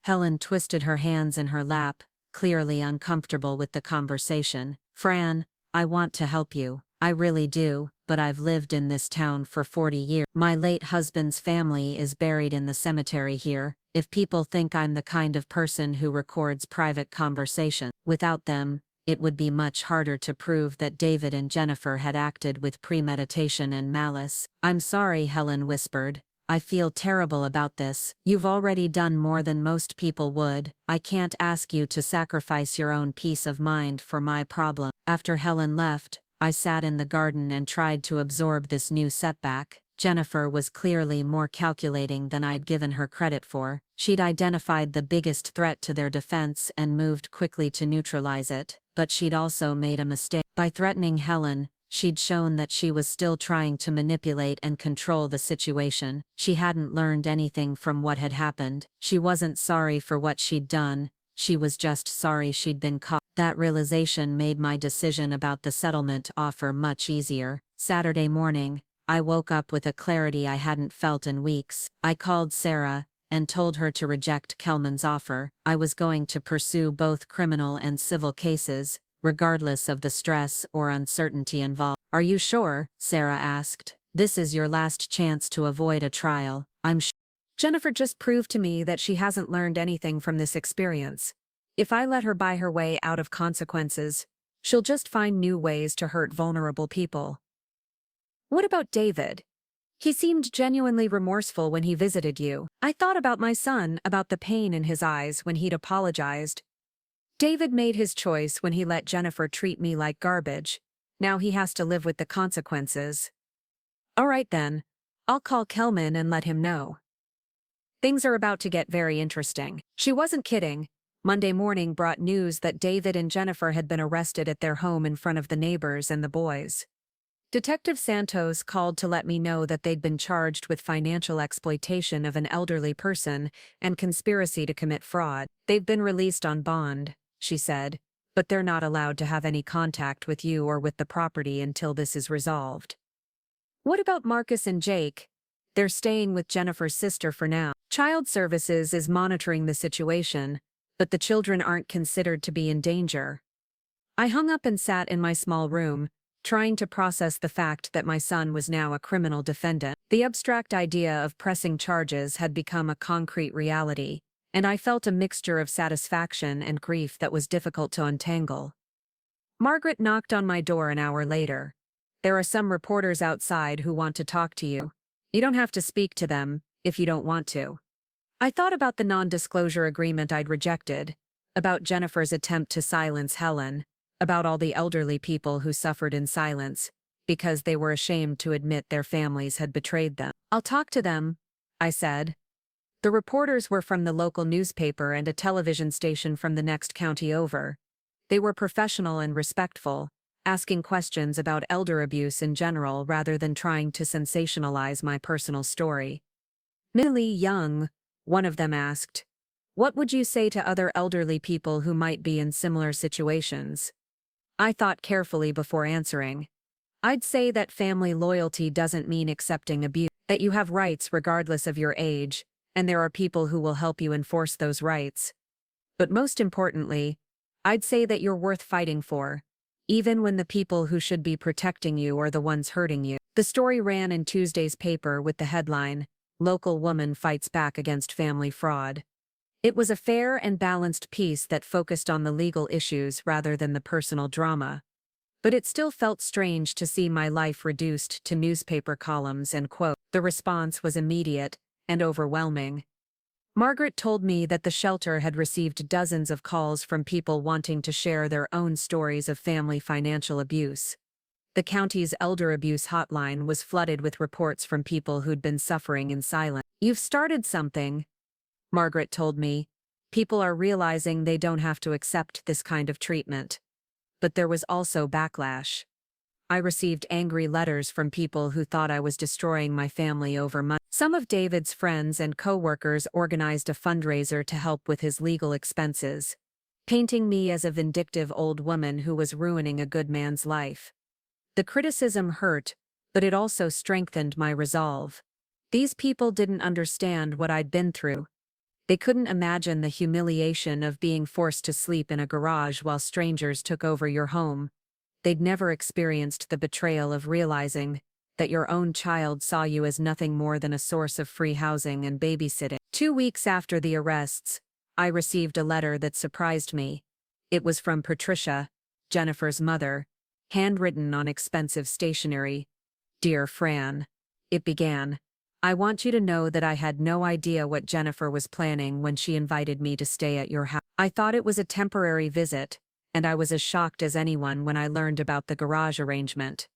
Helen twisted her hands in her lap, clearly uncomfortable with the conversation. "Fran, I want to help you. I really do, but I've lived in this town for 40 years. My late husband's family is buried in the cemetery here. If people think I'm the kind of person who records private conversation, without them, it would be much harder to prove that David and Jennifer had acted with premeditation and malice." "I'm sorry," Helen whispered. "I feel terrible about this. You've already done more than most people would. I can't ask you to sacrifice your own peace of mind for my problem." After Helen left, I sat in the garden and tried to absorb this new setback. Jennifer was clearly more calculating than I'd given her credit for. She'd identified the biggest threat to their defense and moved quickly to neutralize it, but she'd also made a mistake. By threatening Helen, she'd shown that she was still trying to manipulate and control the situation. She hadn't learned anything from what had happened. She wasn't sorry for what she'd done, she was just sorry she'd been caught. That realization made my decision about the settlement offer much easier. Saturday morning, I woke up with a clarity I hadn't felt in weeks. I called Sarah and told her to reject Kelman's offer. I was going to pursue both criminal and civil cases, regardless of the stress or uncertainty involved. "Are you sure?" Sarah asked. "This is your last chance to avoid a trial." "I'm sure. Jennifer just proved to me that she hasn't learned anything from this experience. If I let her buy her way out of consequences, she'll just find new ways to hurt vulnerable people." "What about David? He seemed genuinely remorseful when he visited you." "I thought about my son, about the pain in his eyes when he'd apologized. David made his choice when he let Jennifer treat me like garbage. Now he has to live with the consequences." "All right then. I'll call Kelman and let him know. Things are about to get very interesting." She wasn't kidding. Monday morning brought news that David and Jennifer had been arrested at their home in front of the neighbors and the boys. Detective Santos called to let me know that they'd been charged with financial exploitation of an elderly person and conspiracy to commit fraud. They've been released on bond, she said, but they're not allowed to have any contact with you or with the property until this is resolved. What about Marcus and Jake? They're staying with Jennifer's sister for now. Child Services is monitoring the situation, but the children aren't considered to be in danger. I hung up and sat in my small room, trying to process the fact that my son was now a criminal defendant. The abstract idea of pressing charges had become a concrete reality, and I felt a mixture of satisfaction and grief that was difficult to untangle. Margaret knocked on my door an hour later. There are some reporters outside who want to talk to you. You don't have to speak to them if you don't want to. I thought about the non-disclosure agreement I'd rejected, about Jennifer's attempt to silence Helen, about all the elderly people who suffered in silence because they were ashamed to admit their families had betrayed them. I'll talk to them, I said. The reporters were from the local newspaper and a television station from the next county over. They were professional and respectful, asking questions about elder abuse in general rather than trying to sensationalize my personal story. Millie Young, one of them asked, "What would you say to other elderly people who might be in similar situations?" I thought carefully before answering. I'd say that family loyalty doesn't mean accepting abuse, that you have rights regardless of your age, and there are people who will help you enforce those rights. But most importantly, I'd say that you're worth fighting for, even when the people who should be protecting you are the ones hurting you. The story ran in Tuesday's paper with the headline, "Local Woman Fights Back Against Family Fraud." It was a fair and balanced piece that focused on the legal issues rather than the personal drama. But it still felt strange to see my life reduced to newspaper columns and quotes. The response was immediate and overwhelming. Margaret told me that the shelter had received dozens of calls from people wanting to share their own stories of family financial abuse. The county's elder abuse hotline was flooded with reports from people who'd been suffering in silence. "You've started something," Margaret told me. "People are realizing they don't have to accept this kind of treatment." But there was also backlash. I received angry letters from people who thought I was destroying my family over money. Some of David's friends and co-workers organized a fundraiser to help with his legal expenses, painting me as a vindictive old woman who was ruining a good man's life. The criticism hurt, but it also strengthened my resolve. These people didn't understand what I'd been through. They couldn't imagine the humiliation of being forced to sleep in a garage while strangers took over your home. They'd never experienced the betrayal of realizing that your own child saw you as nothing more than a source of free housing and babysitting. 2 weeks after the arrests, I received a letter that surprised me. It was from Patricia, Jennifer's mother, handwritten on expensive stationery. "Dear Fran," it began, "I want you to know that I had no idea what Jennifer was planning when she invited me to stay at your house. I thought it was a temporary visit, and I was as shocked as anyone when I learned about the garage arrangement."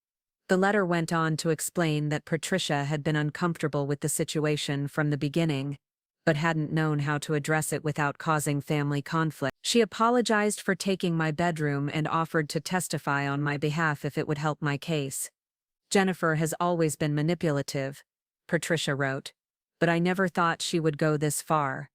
The letter went on to explain that Patricia had been uncomfortable with the situation from the beginning, but hadn't known how to address it without causing family conflict. She apologized for taking my bedroom and offered to testify on my behalf if it would help my case. "Jennifer has always been manipulative," Patricia wrote, "but I never thought she would go this far.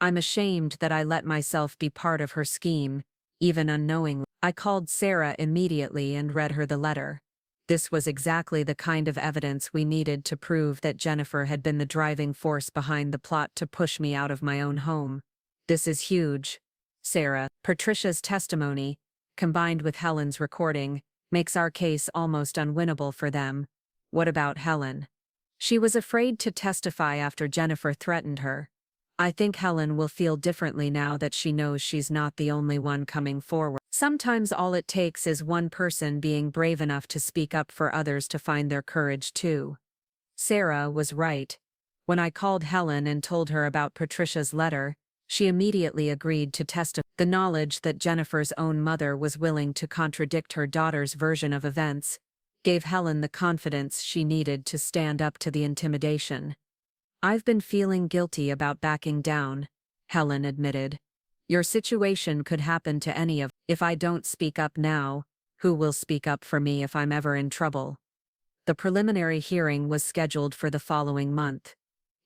I'm ashamed that I let myself be part of her scheme, even unknowingly." I called Sarah immediately and read her the letter. This was exactly the kind of evidence we needed to prove that Jennifer had been the driving force behind the plot to push me out of my own home. "This is huge, Sarah." Patricia's testimony, combined with Helen's recording, makes our case almost unwinnable for them. What about Helen? She was afraid to testify after Jennifer threatened her. I think Helen will feel differently now that she knows she's not the only one coming forward. Sometimes all it takes is one person being brave enough to speak up for others to find their courage too. Sarah was right. When I called Helen and told her about Patricia's letter, she immediately agreed to testify. The knowledge that Jennifer's own mother was willing to contradict her daughter's version of events gave Helen the confidence she needed to stand up to the intimidation. "I've been feeling guilty about backing down," Helen admitted. "Your situation could happen to any of us. If I don't speak up now, who will speak up for me if I'm ever in trouble?" The preliminary hearing was scheduled for the following month.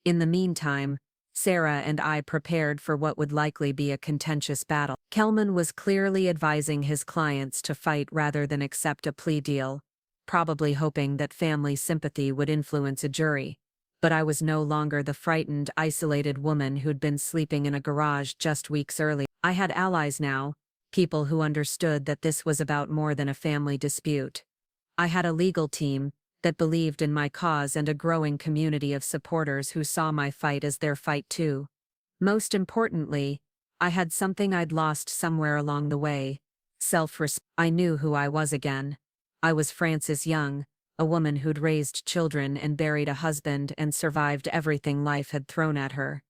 In the meantime, Sarah and I prepared for what would likely be a contentious battle. Kelman was clearly advising his clients to fight rather than accept a plea deal, probably hoping that family sympathy would influence a jury. But I was no longer the frightened, isolated woman who'd been sleeping in a garage just weeks earlier. I had allies now, people who understood that this was about more than a family dispute. I had a legal team that believed in my cause and a growing community of supporters who saw my fight as their fight too. Most importantly, I had something I'd lost somewhere along the way: self-respect. I knew who I was again. I was Frances Young, a woman who'd raised children and buried a husband and survived everything life had thrown at her.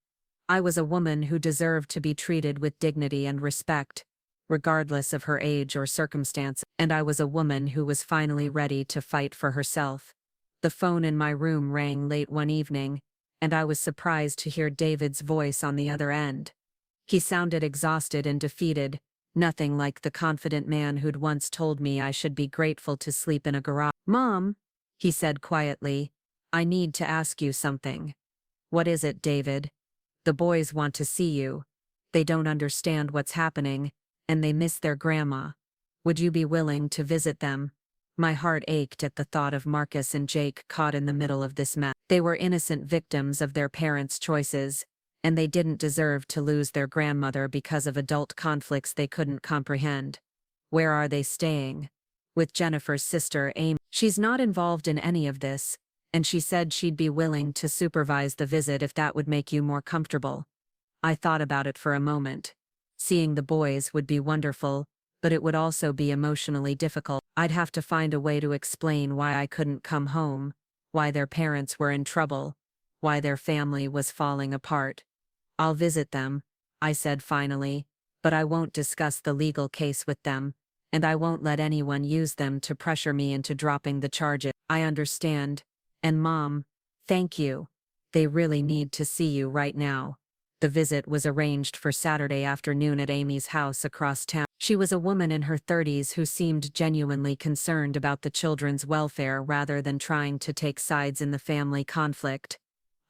I was a woman who deserved to be treated with dignity and respect, regardless of her age or circumstance, and I was a woman who was finally ready to fight for herself. The phone in my room rang late one evening, and I was surprised to hear David's voice on the other end. He sounded exhausted and defeated, nothing like the confident man who'd once told me I should be grateful to sleep in a garage. "Mom," he said quietly, "I need to ask you something." "What is it, David?" "The boys want to see you. They don't understand what's happening, and they miss their grandma. Would you be willing to visit them?" My heart ached at the thought of Marcus and Jake caught in the middle of this mess. They were innocent victims of their parents' choices, and they didn't deserve to lose their grandmother because of adult conflicts they couldn't comprehend. "Where are they staying?" "With Jennifer's sister, Amy. She's not involved in any of this, and she said she'd be willing to supervise the visit if that would make you more comfortable." I thought about it for a moment. Seeing the boys would be wonderful, but it would also be emotionally difficult. I'd have to find a way to explain why I couldn't come home, why their parents were in trouble, why their family was falling apart. "I'll visit them," I said finally, "but I won't discuss the legal case with them, and I won't let anyone use them to pressure me into dropping the charges." "I understand. And Mom, thank you. They really need to see you right now." The visit was arranged for Saturday afternoon at Amy's house across town. She was a woman in her 30s who seemed genuinely concerned about the children's welfare rather than trying to take sides in the family conflict.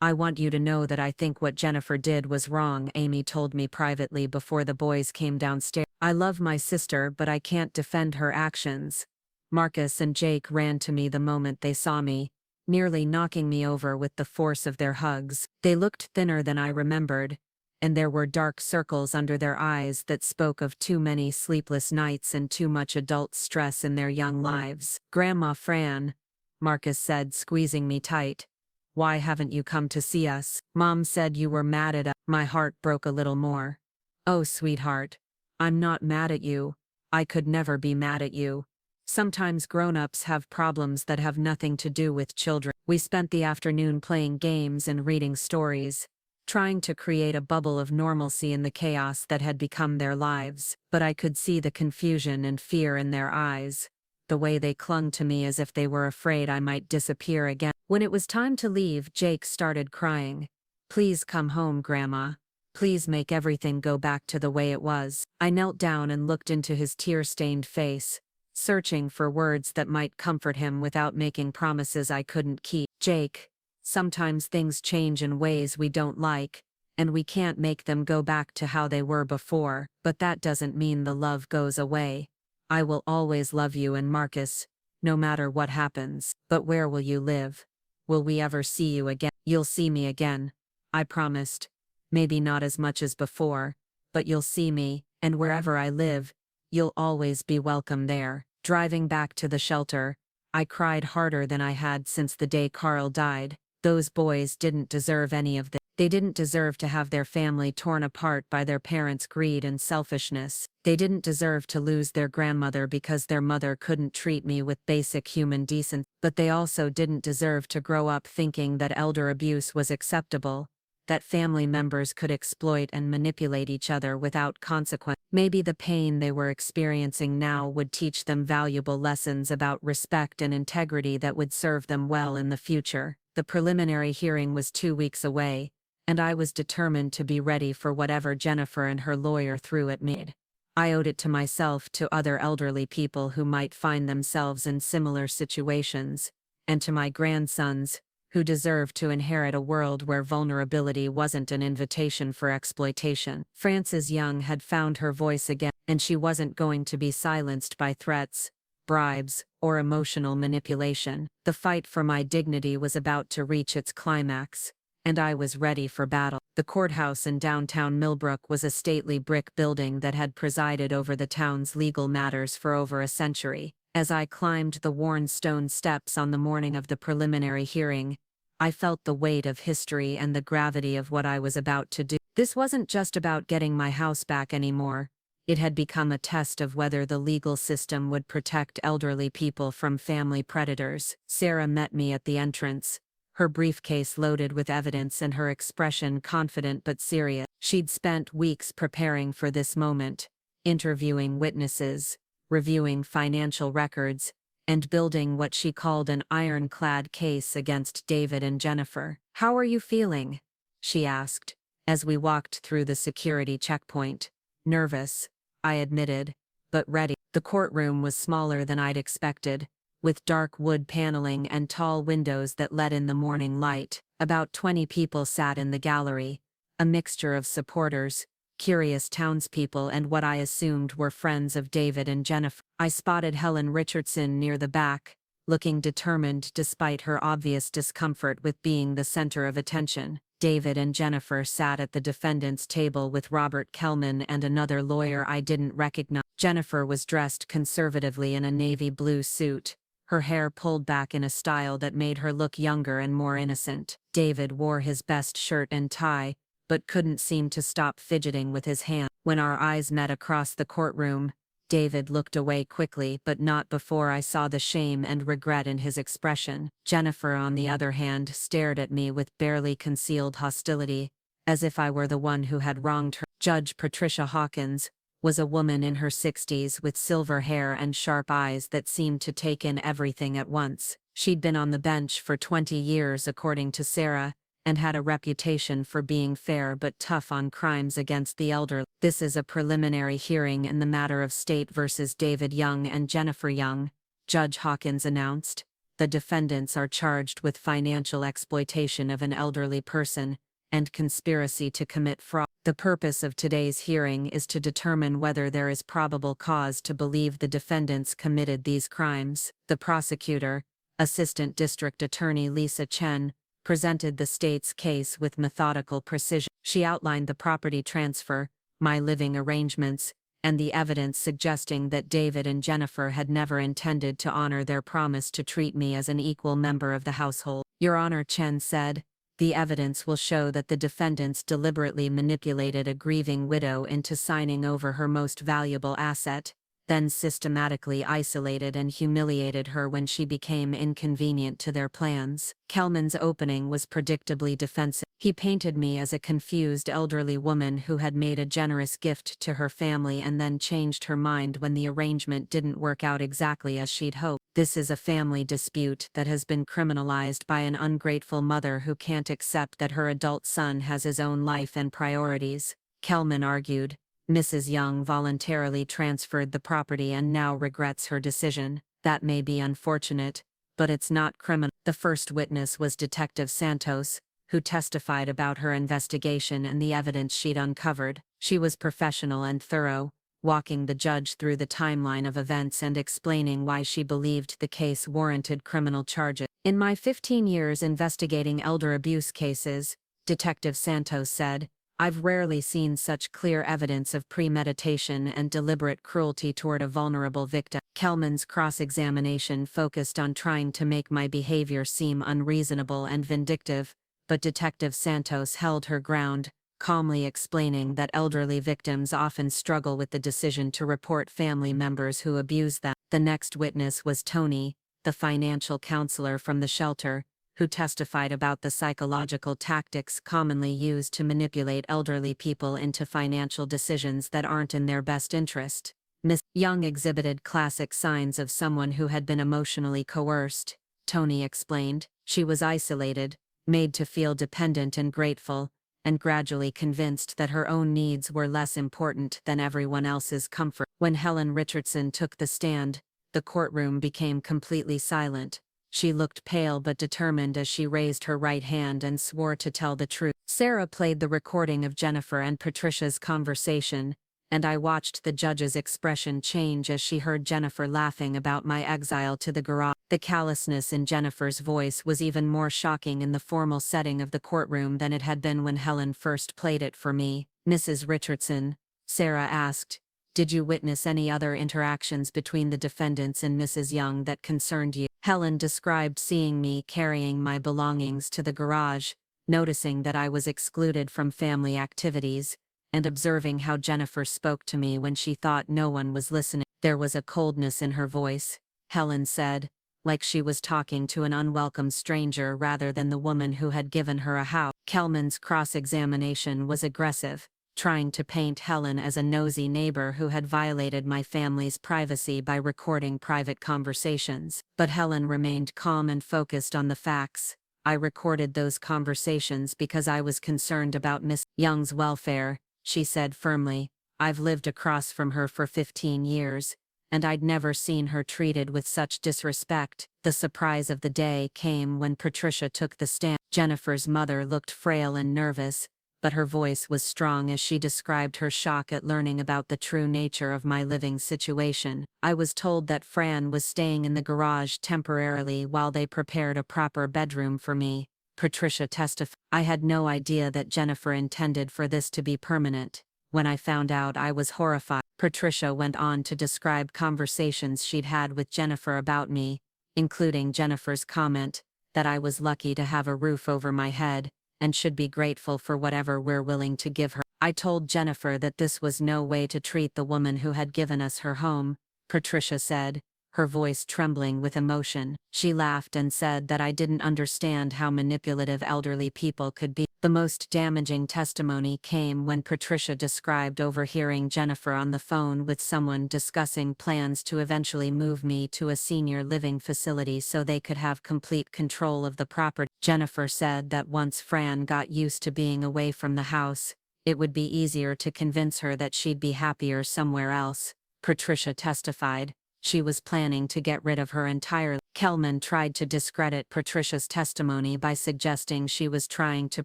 "I want you to know that I think what Jennifer did was wrong," Amy told me privately before the boys came downstairs. "I love my sister, but I can't defend her actions." Marcus and Jake ran to me the moment they saw me, nearly knocking me over with the force of their hugs. They looked thinner than I remembered, and there were dark circles under their eyes that spoke of too many sleepless nights and too much adult stress in their young lives. "Grandma Fran," Marcus said, squeezing me tight, "why haven't you come to see us? Mom said you were mad at us." My heart broke a little more. "Oh, sweetheart, I'm not mad at you. I could never be mad at you. Sometimes grown-ups have problems that have nothing to do with children." We spent the afternoon playing games and reading stories, trying to create a bubble of normalcy in the chaos that had become their lives. But I could see the confusion and fear in their eyes, the way they clung to me as if they were afraid I might disappear again. When it was time to leave, Jake started crying. "Please come home, Grandma. Please make everything go back to the way it was." I knelt down and looked into his tear-stained face, searching for words that might comfort him without making promises I couldn't keep. "Jake, sometimes things change in ways we don't like, and we can't make them go back to how they were before, but that doesn't mean the love goes away. I will always love you and Marcus, no matter what happens. But where will you live? Will we ever see you again?" "You'll see me again," I promised. "Maybe not as much as before, but you'll see me, and wherever I live, you'll always be welcome there." Driving back to the shelter, I cried harder than I had since the day Carl died. Those boys didn't deserve any of this. They didn't deserve to have their family torn apart by their parents' greed and selfishness. They didn't deserve to lose their grandmother because their mother couldn't treat me with basic human decency. But they also didn't deserve to grow up thinking that elder abuse was acceptable, that family members could exploit and manipulate each other without consequence. Maybe the pain they were experiencing now would teach them valuable lessons about respect and integrity that would serve them well in the future. The preliminary hearing was 2 weeks away, and I was determined to be ready for whatever Jennifer and her lawyer threw at me. I owed it to myself, to other elderly people who might find themselves in similar situations, and to my grandsons, who deserve to inherit a world where vulnerability wasn't an invitation for exploitation. Frances Young had found her voice again, and she wasn't going to be silenced by threats, bribes, or emotional manipulation. The fight for my dignity was about to reach its climax, and I was ready for battle. The courthouse in downtown Millbrook was a stately brick building that had presided over the town's legal matters for over a century. As I climbed the worn stone steps on the morning of the preliminary hearing, I felt the weight of history and the gravity of what I was about to do. This wasn't just about getting my house back anymore. It had become a test of whether the legal system would protect elderly people from family predators. Sarah met me at the entrance, her briefcase loaded with evidence and her expression confident but serious. She'd spent weeks preparing for this moment, interviewing witnesses, reviewing financial records, and building what she called an ironclad case against David and Jennifer. "How are you feeling?" she asked, as we walked through the security checkpoint. "Nervous," I admitted, "but ready." The courtroom was smaller than I'd expected, with dark wood paneling and tall windows that let in the morning light. About 20 people sat in the gallery, a mixture of supporters, curious townspeople, and what I assumed were friends of David and Jennifer. I spotted Helen Richardson near the back, looking determined despite her obvious discomfort with being the center of attention. David and Jennifer sat at the defendant's table with Robert Kelman and another lawyer I didn't recognize. Jennifer was dressed conservatively in a navy blue suit, her hair pulled back in a style that made her look younger and more innocent. David wore his best shirt and tie, but couldn't seem to stop fidgeting with his hand. When our eyes met across the courtroom, David looked away quickly, but not before I saw the shame and regret in his expression. Jennifer, on the other hand, stared at me with barely concealed hostility, as if I were the one who had wronged her. Judge Patricia Hawkins was a woman in her 60s with silver hair and sharp eyes that seemed to take in everything at once. She'd been on the bench for 20 years, according to Sarah, and had a reputation for being fair but tough on crimes against the elderly. "This is a preliminary hearing in the matter of State versus David Young and Jennifer Young," Judge Hawkins announced. "The defendants are charged with financial exploitation of an elderly person and conspiracy to commit fraud. The purpose of today's hearing is to determine whether there is probable cause to believe the defendants committed these crimes." The prosecutor, Assistant District Attorney Lisa Chen, presented the state's case with methodical precision. She outlined the property transfer, my living arrangements, and the evidence suggesting that David and Jennifer had never intended to honor their promise to treat me as an equal member of the household. "Your Honor," Chen said, "the evidence will show that the defendants deliberately manipulated a grieving widow into signing over her most valuable asset, then systematically isolated and humiliated her when she became inconvenient to their plans." Kelman's opening was predictably defensive. He painted me as a confused elderly woman who had made a generous gift to her family and then changed her mind when the arrangement didn't work out exactly as she'd hoped. "This is a family dispute that has been criminalized by an ungrateful mother who can't accept that her adult son has his own life and priorities," Kelman argued. "Mrs. Young voluntarily transferred the property and now regrets her decision. That may be unfortunate, but it's not criminal." The first witness was Detective Santos, who testified about her investigation and the evidence she'd uncovered. She was professional and thorough, walking the judge through the timeline of events and explaining why she believed the case warranted criminal charges. "In my 15 years investigating elder abuse cases," Detective Santos said, "I've rarely seen such clear evidence of premeditation and deliberate cruelty toward a vulnerable victim." Kelman's cross-examination focused on trying to make my behavior seem unreasonable and vindictive, but Detective Santos held her ground, calmly explaining that elderly victims often struggle with the decision to report family members who abuse them. The next witness was Tony, the financial counselor from the shelter, who testified about the psychological tactics commonly used to manipulate elderly people into financial decisions that aren't in their best interest. Miss Young exhibited classic signs of someone who had been emotionally coerced, Tony explained. She was isolated, made to feel dependent and grateful, and gradually convinced that her own needs were less important than everyone else's comfort. When Helen Richardson took the stand, the courtroom became completely silent. She looked pale but determined as she raised her right hand and swore to tell the truth. Sarah played the recording of Jennifer and Patricia's conversation, and I watched the judge's expression change as she heard Jennifer laughing about my exile to the garage. The callousness in Jennifer's voice was even more shocking in the formal setting of the courtroom than it had been when Helen first played it for me. "Mrs. Richardson," Sarah asked, "did you witness any other interactions between the defendants and Mrs. Young that concerned you?" Helen described seeing me carrying my belongings to the garage, noticing that I was excluded from family activities, and observing how Jennifer spoke to me when she thought no one was listening. There was a coldness in her voice, Helen said, like she was talking to an unwelcome stranger rather than the woman who had given her a house. Kelman's cross-examination was aggressive, trying to paint Helen as a nosy neighbor who had violated my family's privacy by recording private conversations. But Helen remained calm and focused on the facts. "I recorded those conversations because I was concerned about Miss Young's welfare," she said firmly. "I've lived across from her for 15 years, and I'd never seen her treated with such disrespect." The surprise of the day came when Patricia took the stand. Jennifer's mother looked frail and nervous, but her voice was strong as she described her shock at learning about the true nature of my living situation. "I was told that Fran was staying in the garage temporarily while they prepared a proper bedroom for me," Patricia testified. "I had no idea that Jennifer intended for this to be permanent. When I found out, I was horrified." Patricia went on to describe conversations she'd had with Jennifer about me, including Jennifer's comment that I was lucky to have a roof over my head and should be grateful for whatever we're willing to give her. "I told Jennifer that this was no way to treat the woman who had given us her home," Patricia said, her voice trembling with emotion. "She laughed and said that I didn't understand how manipulative elderly people could be." The most damaging testimony came when Patricia described overhearing Jennifer on the phone with someone discussing plans to eventually move me to a senior living facility so they could have complete control of the property. Jennifer said that once Fran got used to being away from the house, it would be easier to convince her that she'd be happier somewhere else. Patricia testified she was planning to get rid of her entirely. Kelman tried to discredit Patricia's testimony by suggesting she was trying to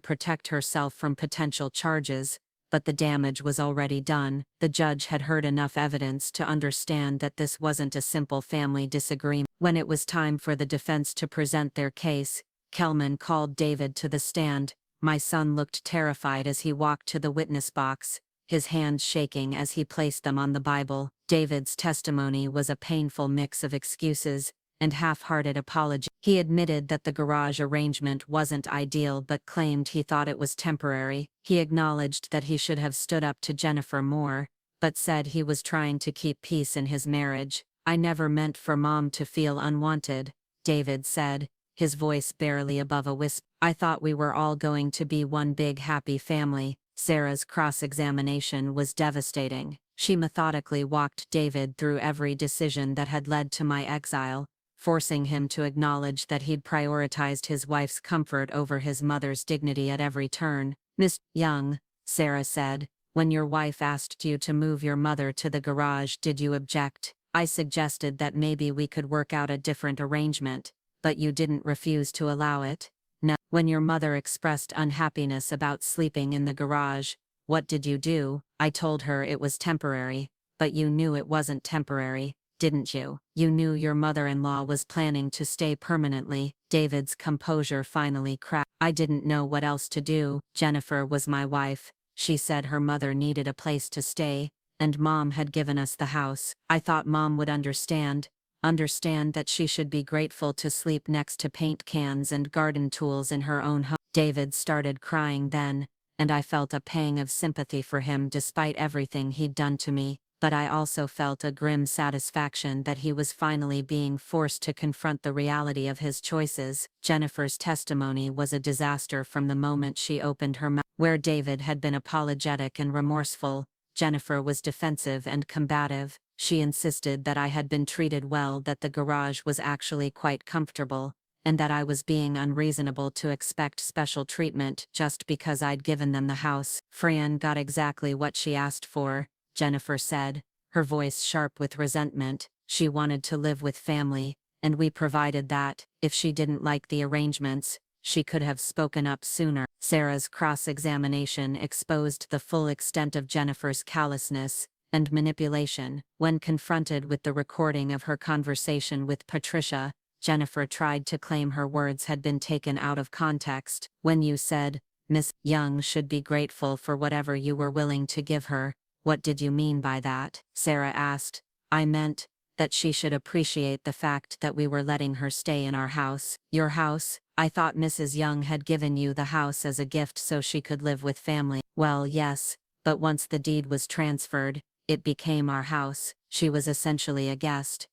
protect herself from potential charges, but the damage was already done. The judge had heard enough evidence to understand that this wasn't a simple family disagreement. When it was time for the defense to present their case, Kelman called David to the stand. My son looked terrified as he walked to the witness box, his hands shaking as he placed them on the Bible. David's testimony was a painful mix of excuses and half-hearted apology. He admitted that the garage arrangement wasn't ideal but claimed he thought it was temporary. He acknowledged that he should have stood up to Jennifer more, but said he was trying to keep peace in his marriage. "I never meant for Mom to feel unwanted," David said, his voice barely above a whisper. "I thought we were all going to be one big happy family." Sarah's cross-examination was devastating. She methodically walked David through every decision that had led to my exile, forcing him to acknowledge that he'd prioritized his wife's comfort over his mother's dignity at every turn. "Miss Young," Sarah said, "when your wife asked you to move your mother to the garage, did you object? I suggested that maybe we could work out a different arrangement, but you didn't refuse to allow it." "No." "When your mother expressed unhappiness about sleeping in the garage, what did you do?" "I told her it was temporary." "But you knew it wasn't temporary, didn't you? You knew your mother-in-law was planning to stay permanently." David's composure finally cracked. "I didn't know what else to do. Jennifer was my wife. She said her mother needed a place to stay, and Mom had given us the house. I thought Mom would understand that she should be grateful to sleep next to paint cans and garden tools in her own home." David started crying then, and I felt a pang of sympathy for him despite everything he'd done to me, but I also felt a grim satisfaction that he was finally being forced to confront the reality of his choices. Jennifer's testimony was a disaster from the moment she opened her mouth. Where David had been apologetic and remorseful, Jennifer was defensive and combative. She insisted that I had been treated well, that the garage was actually quite comfortable, and that I was being unreasonable to expect special treatment just because I'd given them the house. "Fran got exactly what she asked for," Jennifer said, her voice sharp with resentment. "She wanted to live with family, and we provided that, if she didn't like the arrangements, she could have spoken up sooner. Sarah's cross-examination exposed the full extent of Jennifer's callousness and manipulation. When confronted with the recording of her conversation with Patricia, Jennifer tried to claim her words had been taken out of context. When you said, "Miss Young should be grateful for whatever you were willing to give her," what did you mean by that? Sarah asked. I meant that she should appreciate the fact that we were letting her stay in our house. Your house? I thought Mrs. Young had given you the house as a gift so she could live with family. Well, yes, but once the deed was transferred, it became our house. She was essentially a guest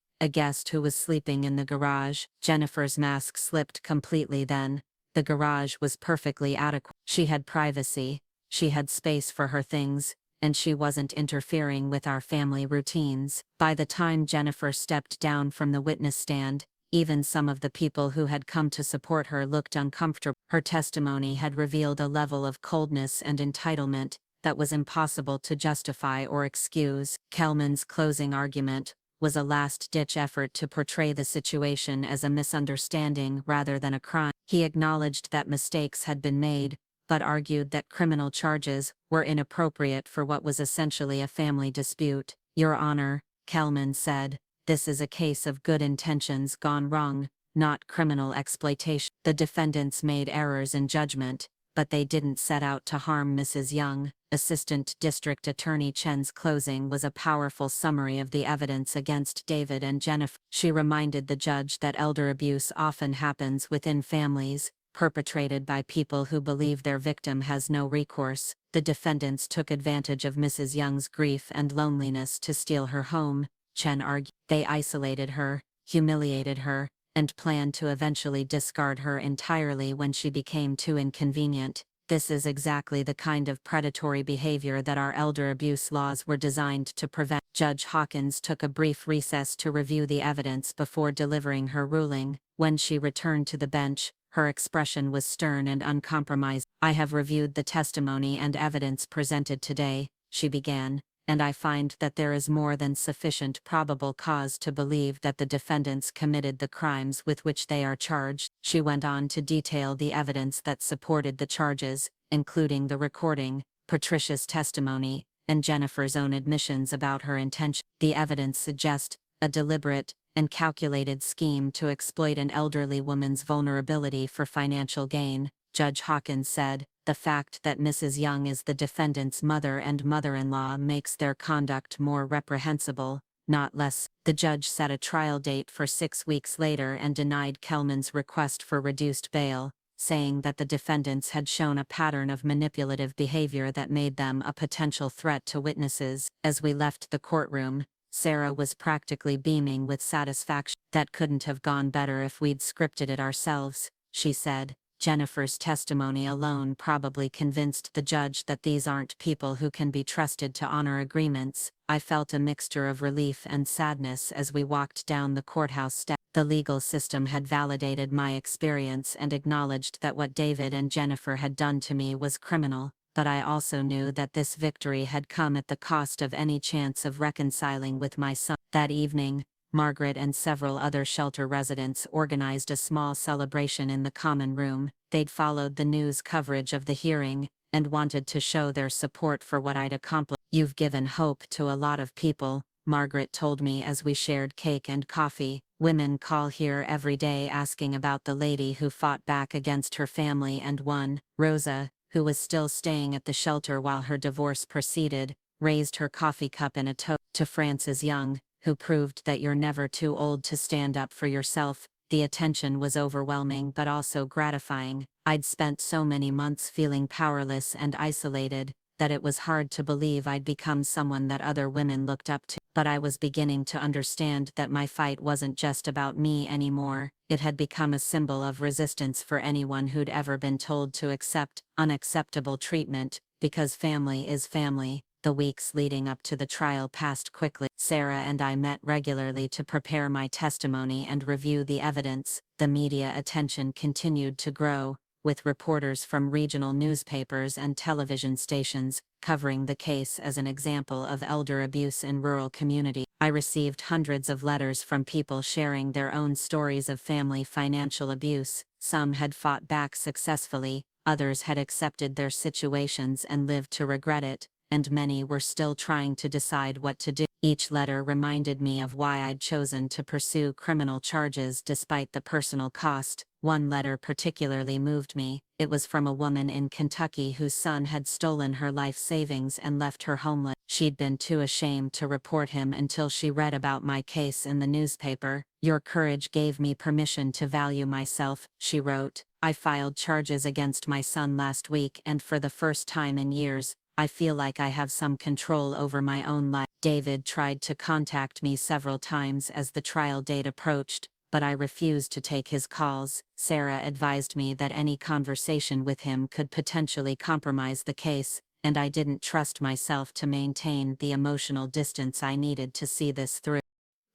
who was sleeping in the garage. Jennifer's mask slipped completely then. The garage was perfectly adequate. She had privacy, she had space for her things, and she wasn't interfering with our family routines. By the time Jennifer stepped down from the witness stand, even some of the people who had come to support her looked uncomfortable. Her testimony had revealed a level of coldness and entitlement that was impossible to justify or excuse. Kelman's closing argument was a last-ditch effort to portray the situation as a misunderstanding rather than a crime. He acknowledged that mistakes had been made, but argued that criminal charges were inappropriate for what was essentially a family dispute. Your Honor, Kelman said, this is a case of good intentions gone wrong, not criminal exploitation. The defendants made errors in judgment, but they didn't set out to harm Mrs. Young. Assistant District Attorney Chen's closing was a powerful summary of the evidence against David and Jennifer. She reminded the judge that elder abuse often happens within families, perpetrated by people who believe their victim has no recourse. The defendants took advantage of Mrs. Young's grief and loneliness to steal her home, Chen argued. They isolated her, humiliated her, and planned to eventually discard her entirely when she became too inconvenient. This is exactly the kind of predatory behavior that our elder abuse laws were designed to prevent. Judge Hawkins took a brief recess to review the evidence before delivering her ruling. When she returned to the bench, her expression was stern and uncompromised. I have reviewed the testimony and evidence presented today, she began, and I find that there is more than sufficient probable cause to believe that the defendants committed the crimes with which they are charged. She went on to detail the evidence that supported the charges, including the recording, Patricia's testimony, and Jennifer's own admissions about her intention. The evidence suggests a deliberate and calculated scheme to exploit an elderly woman's vulnerability for financial gain, Judge Hawkins said. The fact that Mrs. Young is the defendant's mother and mother-in-law makes their conduct more reprehensible, not less. The judge set a trial date for 6 weeks later and denied Kelman's request for reduced bail, saying that the defendants had shown a pattern of manipulative behavior that made them a potential threat to witnesses. As we left the courtroom, Sarah was practically beaming with satisfaction. That couldn't have gone better if we'd scripted it ourselves, she said. Jennifer's testimony alone probably convinced the judge that these aren't people who can be trusted to honor agreements. I felt a mixture of relief and sadness as we walked down the courthouse steps. The legal system had validated my experience and acknowledged that what David and Jennifer had done to me was criminal, but I also knew that this victory had come at the cost of any chance of reconciling with my son. That evening, Margaret and several other shelter residents organized a small celebration in the common room. They'd followed the news coverage of the hearing and wanted to show their support for what I'd accomplished. You've given hope to a lot of people, Margaret told me as we shared cake and coffee. Women call here every day asking about the lady who fought back against her family and won. Rosa, who was still staying at the shelter while her divorce proceeded, raised her coffee cup in a toast to Frances Young, who proved that you're never too old to stand up for yourself. The attention was overwhelming but also gratifying. I'd spent so many months feeling powerless and isolated that it was hard to believe I'd become someone that other women looked up to. But I was beginning to understand that my fight wasn't just about me anymore. It had become a symbol of resistance for anyone who'd ever been told to accept unacceptable treatment, because family is family. The weeks leading up to the trial passed quickly. Sarah and I met regularly to prepare my testimony and review the evidence. The media attention continued to grow, with reporters from regional newspapers and television stations covering the case as an example of elder abuse in rural communities. I received hundreds of letters from people sharing their own stories of family financial abuse. Some had fought back successfully, others had accepted their situations and lived to regret it, and many were still trying to decide what to do. Each letter reminded me of why I'd chosen to pursue criminal charges despite the personal cost. One letter particularly moved me. It was from a woman in Kentucky whose son had stolen her life savings and left her homeless. She'd been too ashamed to report him until she read about my case in the newspaper. "Your courage gave me permission to value myself," she wrote. "I filed charges against my son last week, and for the first time in years, I feel like I have some control over my own life." David tried to contact me several times as the trial date approached, but I refused to take his calls. Sarah advised me that any conversation with him could potentially compromise the case, and I didn't trust myself to maintain the emotional distance I needed to see this through.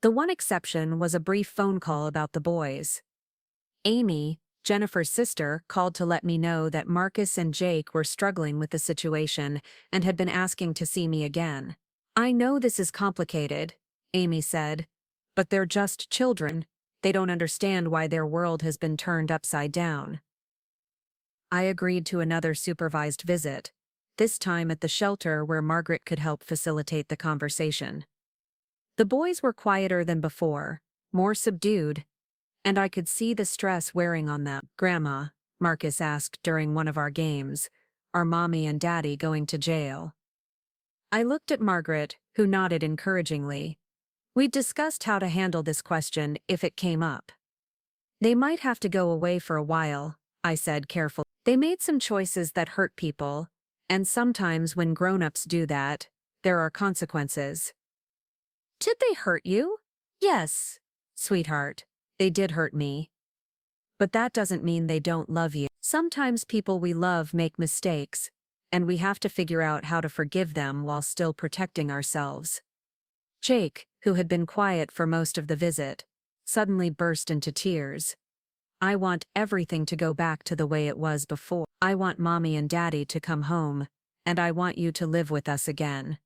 The one exception was a brief phone call about the boys. Amy, Jennifer's sister, called to let me know that Marcus and Jake were struggling with the situation and had been asking to see me again. "I know this is complicated," Amy said, "but they're just children. They don't understand why their world has been turned upside down." I agreed to another supervised visit, this time at the shelter where Margaret could help facilitate the conversation. The boys were quieter than before, more subdued, and I could see the stress wearing on them. "Grandma," Marcus asked during one of our games, "are Mommy and Daddy going to jail?" I looked at Margaret, who nodded encouragingly. We'd discussed how to handle this question if it came up. "They might have to go away for a while," I said carefully. "They made some choices that hurt people, and sometimes when grown-ups do that, there are consequences." "Did they hurt you?" "Yes, sweetheart, they did hurt me. But that doesn't mean they don't love you. Sometimes people we love make mistakes, and we have to figure out how to forgive them while still protecting ourselves." Jake, who had been quiet for most of the visit, suddenly burst into tears. "I want everything to go back to the way it was before. I want Mommy and Daddy to come home, and I want you to live with us again."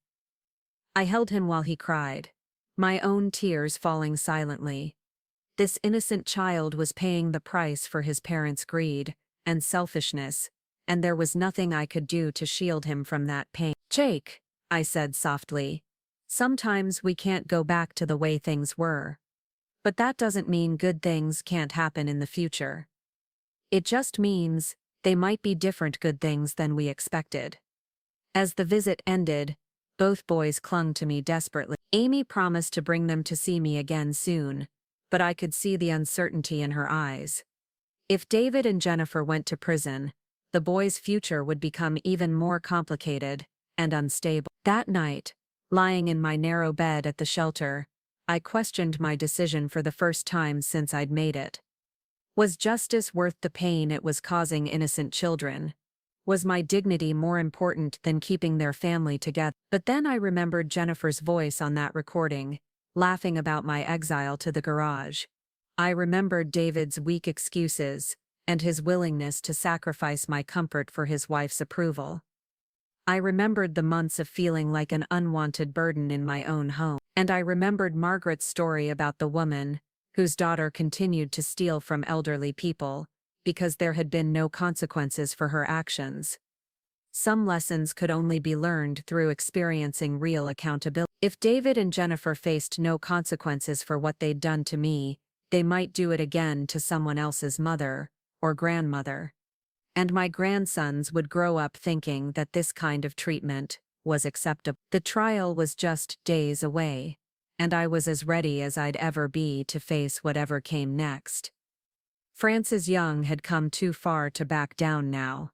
I held him while he cried, my own tears falling silently. This innocent child was paying the price for his parents' greed and selfishness, and there was nothing I could do to shield him from that pain. "Jake," I said softly, "sometimes we can't go back to the way things were. But that doesn't mean good things can't happen in the future. It just means they might be different good things than we expected." As the visit ended, both boys clung to me desperately. Amy promised to bring them to see me again soon, but I could see the uncertainty in her eyes. If David and Jennifer went to prison, the boys' future would become even more complicated and unstable. That night, lying in my narrow bed at the shelter, I questioned my decision for the first time since I'd made it. Was justice worth the pain it was causing innocent children? Was my dignity more important than keeping their family together? But then I remembered Jennifer's voice on that recording, laughing about my exile to the garage. I remembered David's weak excuses and his willingness to sacrifice my comfort for his wife's approval. I remembered the months of feeling like an unwanted burden in my own home. And I remembered Margaret's story about the woman whose daughter continued to steal from elderly people because there had been no consequences for her actions. Some lessons could only be learned through experiencing real accountability. If David and Jennifer faced no consequences for what they'd done to me, they might do it again to someone else's mother or grandmother. And my grandsons would grow up thinking that this kind of treatment was acceptable. The trial was just days away, and I was as ready as I'd ever be to face whatever came next. Francis Young had come too far to back down now.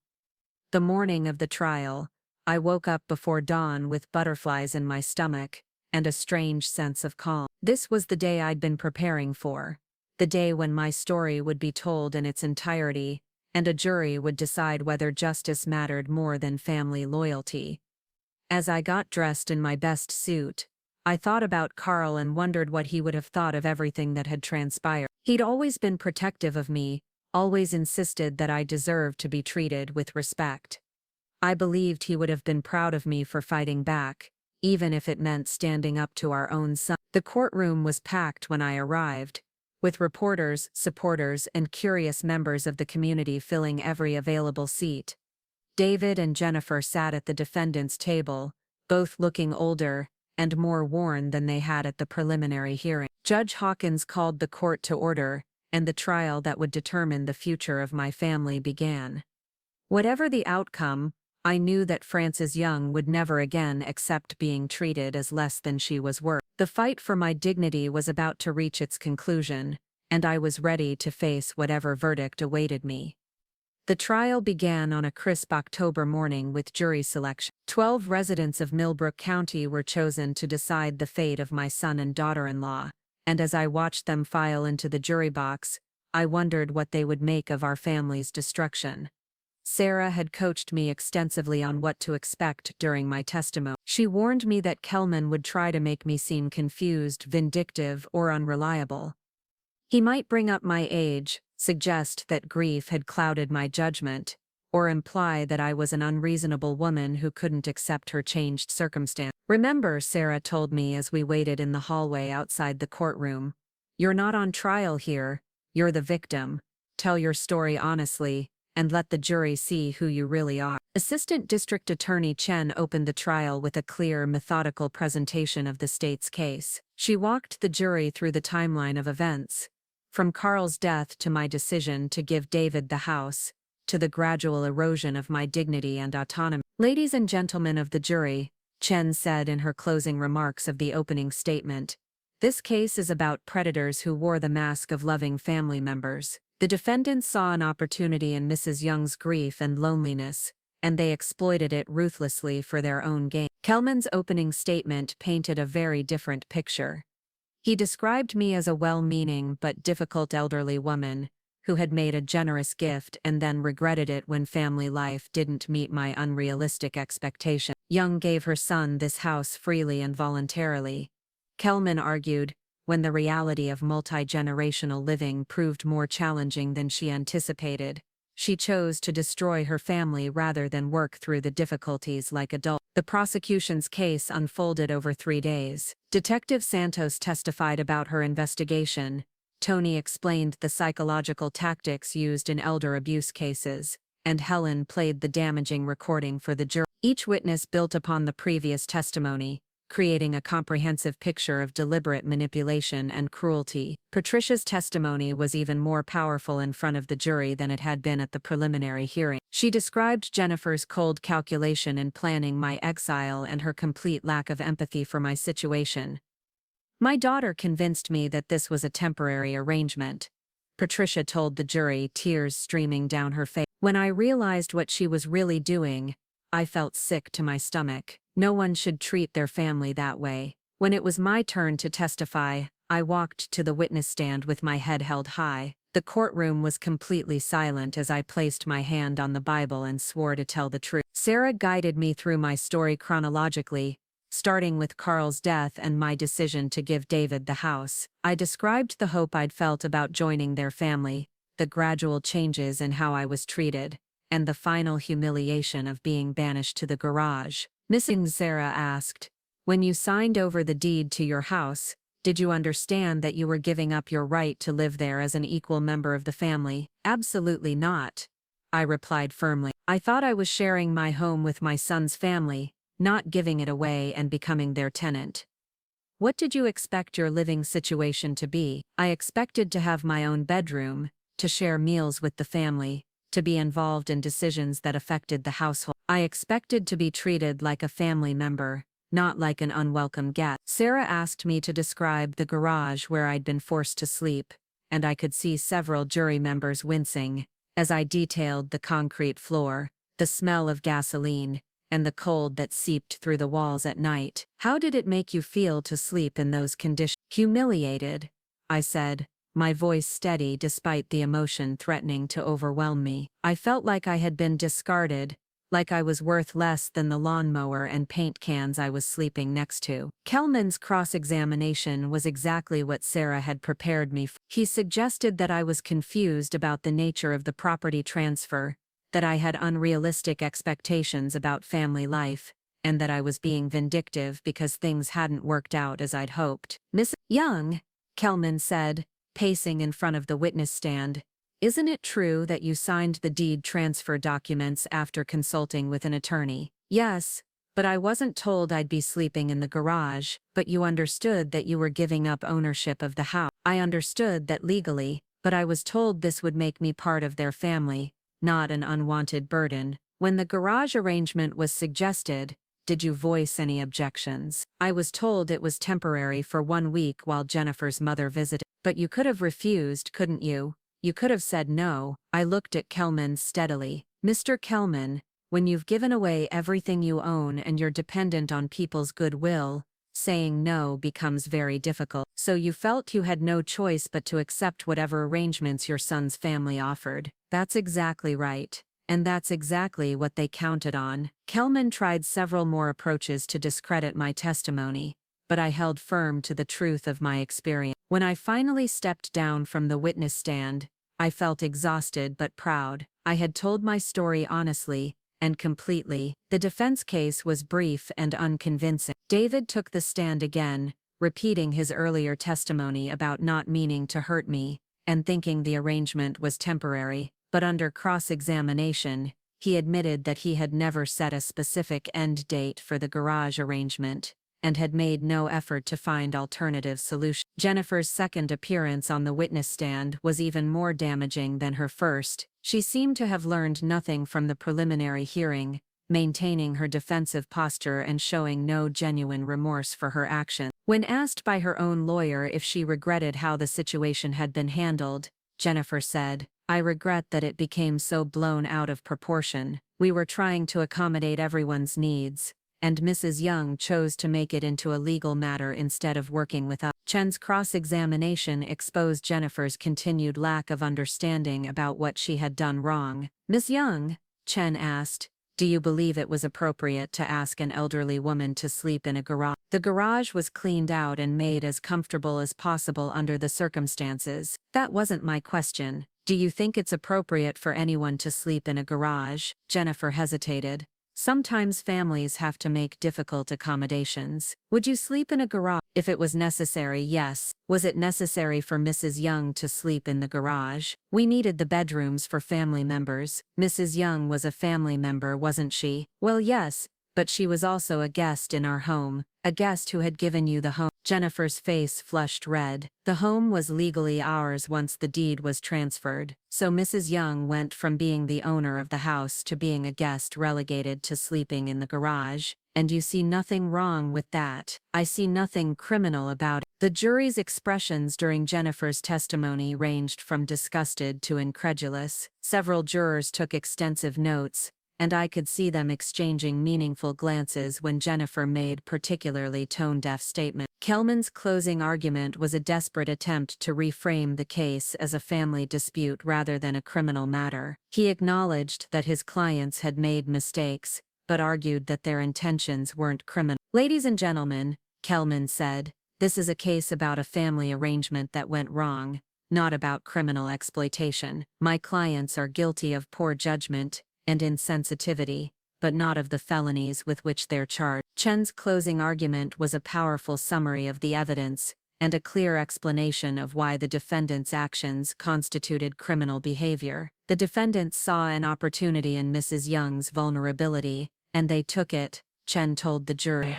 The morning of the trial, I woke up before dawn with butterflies in my stomach and a strange sense of calm. This was the day I'd been preparing for, the day when my story would be told in its entirety, and a jury would decide whether justice mattered more than family loyalty. As I got dressed in my best suit, I thought about Carl and wondered what he would have thought of everything that had transpired. He'd always been protective of me, always insisted that I deserved to be treated with respect. I believed he would have been proud of me for fighting back, even if it meant standing up to our own son. The courtroom was packed when I arrived, with reporters, supporters, and curious members of the community filling every available seat. David and Jennifer sat at the defendant's table, both looking older and more worn than they had at the preliminary hearing. Judge Hawkins called the court to order, and the trial that would determine the future of my family began. Whatever the outcome, I knew that Frances Young would never again accept being treated as less than she was worth. The fight for my dignity was about to reach its conclusion, and I was ready to face whatever verdict awaited me. The trial began on a crisp October morning with jury selection. 12 residents of Millbrook County were chosen to decide the fate of my son and daughter-in-law, and as I watched them file into the jury box, I wondered what they would make of our family's destruction. Sarah had coached me extensively on what to expect during my testimony. She warned me that Kelman would try to make me seem confused, vindictive, or unreliable. He might bring up my age, suggest that grief had clouded my judgment, or imply that I was an unreasonable woman who couldn't accept her changed circumstance. "Remember," Sarah told me as we waited in the hallway outside the courtroom, "you're not on trial here, you're the victim. Tell your story honestly, and let the jury see who you really are." Assistant District Attorney Chen opened the trial with a clear, methodical presentation of the state's case. She walked the jury through the timeline of events, from Carl's death to my decision to give David the house, to the gradual erosion of my dignity and autonomy. "Ladies and gentlemen of the jury," Chen said in her closing remarks of the opening statement, "this case is about predators who wore the mask of loving family members. The defendants saw an opportunity in Mrs. Young's grief and loneliness, and they exploited it ruthlessly for their own gain." Kelman's opening statement painted a very different picture. He described me as a well-meaning but difficult elderly woman who had made a generous gift and then regretted it when family life didn't meet my unrealistic expectations. Young gave her son this house freely and voluntarily, Kelman argued, when the reality of multi-generational living proved more challenging than she anticipated. She chose to destroy her family rather than work through the difficulties like adults. The prosecution's case unfolded over 3 days. Detective Santos testified about her investigation. Tony explained the psychological tactics used in elder abuse cases, and Helen played the damaging recording for the jury. Each witness built upon the previous testimony, creating a comprehensive picture of deliberate manipulation and cruelty. Patricia's testimony was even more powerful in front of the jury than it had been at the preliminary hearing. She described Jennifer's cold calculation in planning my exile and her complete lack of empathy for my situation. "My daughter convinced me that this was a temporary arrangement," Patricia told the jury, tears streaming down her face. "When I realized what she was really doing, I felt sick to my stomach. No one should treat their family that way." When it was my turn to testify, I walked to the witness stand with my head held high. The courtroom was completely silent as I placed my hand on the Bible and swore to tell the truth. Sarah guided me through my story chronologically, starting with Carl's death and my decision to give David the house. I described the hope I'd felt about joining their family, the gradual changes in how I was treated, and the final humiliation of being banished to the garage. Mrs. Sarah asked, "When you signed over the deed to your house, did you understand that you were giving up your right to live there as an equal member of the family?" "Absolutely not," I replied firmly. "I thought I was sharing my home with my son's family, not giving it away and becoming their tenant." "What did you expect your living situation to be?" "I expected to have my own bedroom, to share meals with the family, to be involved in decisions that affected the household. I expected to be treated like a family member, not like an unwelcome guest." Sarah asked me to describe the garage where I'd been forced to sleep, and I could see several jury members wincing as I detailed the concrete floor, the smell of gasoline, and the cold that seeped through the walls at night. "How did it make you feel to sleep in those conditions?" "Humiliated," I said, my voice steady despite the emotion threatening to overwhelm me. "I felt like I had been discarded, like I was worth less than the lawnmower and paint cans I was sleeping next to." Kelman's cross-examination was exactly what Sarah had prepared me for. He suggested that I was confused about the nature of the property transfer, that I had unrealistic expectations about family life, and that I was being vindictive because things hadn't worked out as I'd hoped. Mrs. Young, Kelman said, pacing in front of the witness stand, isn't it true that you signed the deed transfer documents after consulting with an attorney? Yes, but I wasn't told I'd be sleeping in the garage, but you understood that you were giving up ownership of the house. I understood that legally, but I was told this would make me part of their family, not an unwanted burden. When the garage arrangement was suggested, did you voice any objections? I was told it was temporary for 1 week while Jennifer's mother visited. But you could have refused, couldn't you? You could have said no. I looked at Kelman steadily. Mr. Kelman, when you've given away everything you own and you're dependent on people's goodwill, saying no becomes very difficult. So you felt you had no choice but to accept whatever arrangements your son's family offered. That's exactly right. And that's exactly what they counted on. Kelman tried several more approaches to discredit my testimony, but I held firm to the truth of my experience. When I finally stepped down from the witness stand, I felt exhausted but proud. I had told my story honestly and completely. The defense case was brief and unconvincing. David took the stand again, repeating his earlier testimony about not meaning to hurt me and thinking the arrangement was temporary. But under cross-examination, he admitted that he had never set a specific end date for the garage arrangement and had made no effort to find alternative solutions. Jennifer's second appearance on the witness stand was even more damaging than her first. She seemed to have learned nothing from the preliminary hearing, maintaining her defensive posture and showing no genuine remorse for her actions. When asked by her own lawyer if she regretted how the situation had been handled, Jennifer said, "I regret that it became so blown out of proportion. We were trying to accommodate everyone's needs, and Mrs. Young chose to make it into a legal matter instead of working with us." Chen's cross-examination exposed Jennifer's continued lack of understanding about what she had done wrong. "Miss Young," Chen asked, "do you believe it was appropriate to ask an elderly woman to sleep in a garage?" The garage was cleaned out and made as comfortable as possible under the circumstances. "That wasn't my question. Do you think it's appropriate for anyone to sleep in a garage?" Jennifer hesitated. "Sometimes families have to make difficult accommodations. Would you sleep in a garage?" "If it was necessary, yes." "Was it necessary for Mrs. Young to sleep in the garage?" "We needed the bedrooms for family members." "Mrs. Young was a family member, wasn't she?" "Well, yes, but she was also a guest in our home, a guest who had given you the home." Jennifer's face flushed red. "The home was legally ours once the deed was transferred, so Mrs. Young went from being the owner of the house to being a guest relegated to sleeping in the garage, and you see nothing wrong with that." "I see nothing criminal about it." The jury's expressions during Jennifer's testimony ranged from disgusted to incredulous. Several jurors took extensive notes, and I could see them exchanging meaningful glances when Jennifer made particularly tone-deaf statements. Kelman's closing argument was a desperate attempt to reframe the case as a family dispute rather than a criminal matter. He acknowledged that his clients had made mistakes, but argued that their intentions weren't criminal. "Ladies and gentlemen," Kelman said, "this is a case about a family arrangement that went wrong, not about criminal exploitation. My clients are guilty of poor judgment and insensitivity, but not of the felonies with which they're charged." Chen's closing argument was a powerful summary of the evidence, and a clear explanation of why the defendant's actions constituted criminal behavior. The defendants saw an opportunity in Mrs. Young's vulnerability, and they took it, Chen told the jury.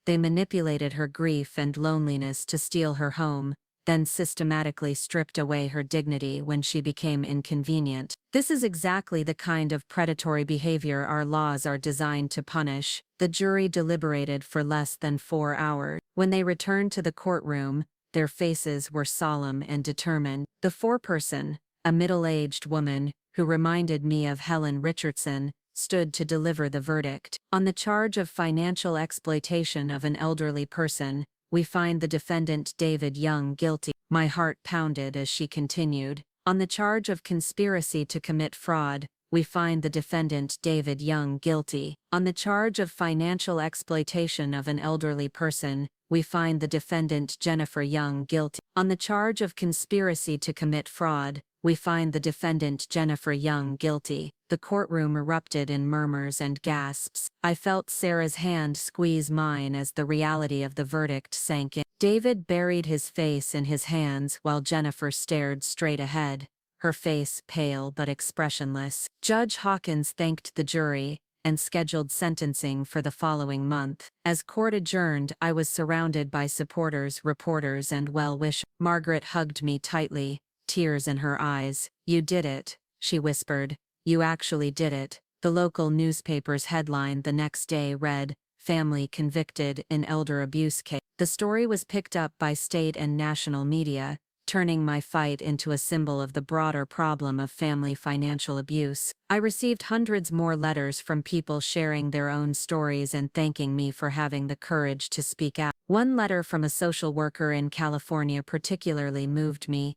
They manipulated her grief and loneliness to steal her home, then systematically stripped away her dignity when she became inconvenient. This is exactly the kind of predatory behavior our laws are designed to punish. The jury deliberated for less than 4 hours. When they returned to the courtroom, their faces were solemn and determined. The foreperson, a middle-aged woman, who reminded me of Helen Richardson, stood to deliver the verdict. On the charge of financial exploitation of an elderly person, we find the defendant David Young guilty. My heart pounded as she continued. On the charge of conspiracy to commit fraud, we find the defendant David Young guilty. On the charge of financial exploitation of an elderly person, we find the defendant Jennifer Young guilty. On the charge of conspiracy to commit fraud, We find the defendant Jennifer Young guilty. The courtroom erupted in murmurs and gasps. I felt Sarah's hand squeeze mine as the reality of the verdict sank in. David buried his face in his hands while Jennifer stared straight ahead, her face pale but expressionless. Judge Hawkins thanked the jury and scheduled sentencing for the following month. As court adjourned, I was surrounded by supporters, reporters, and well-wishers. Margaret hugged me tightly, tears in her eyes. "You did it," she whispered. "You actually did it." The local newspaper's headline the next day read, "Family Convicted in Elder Abuse Case." The story was picked up by state and national media, turning my fight into a symbol of the broader problem of family financial abuse. I received hundreds more letters from people sharing their own stories and thanking me for having the courage to speak out. One letter from a social worker in California particularly moved me.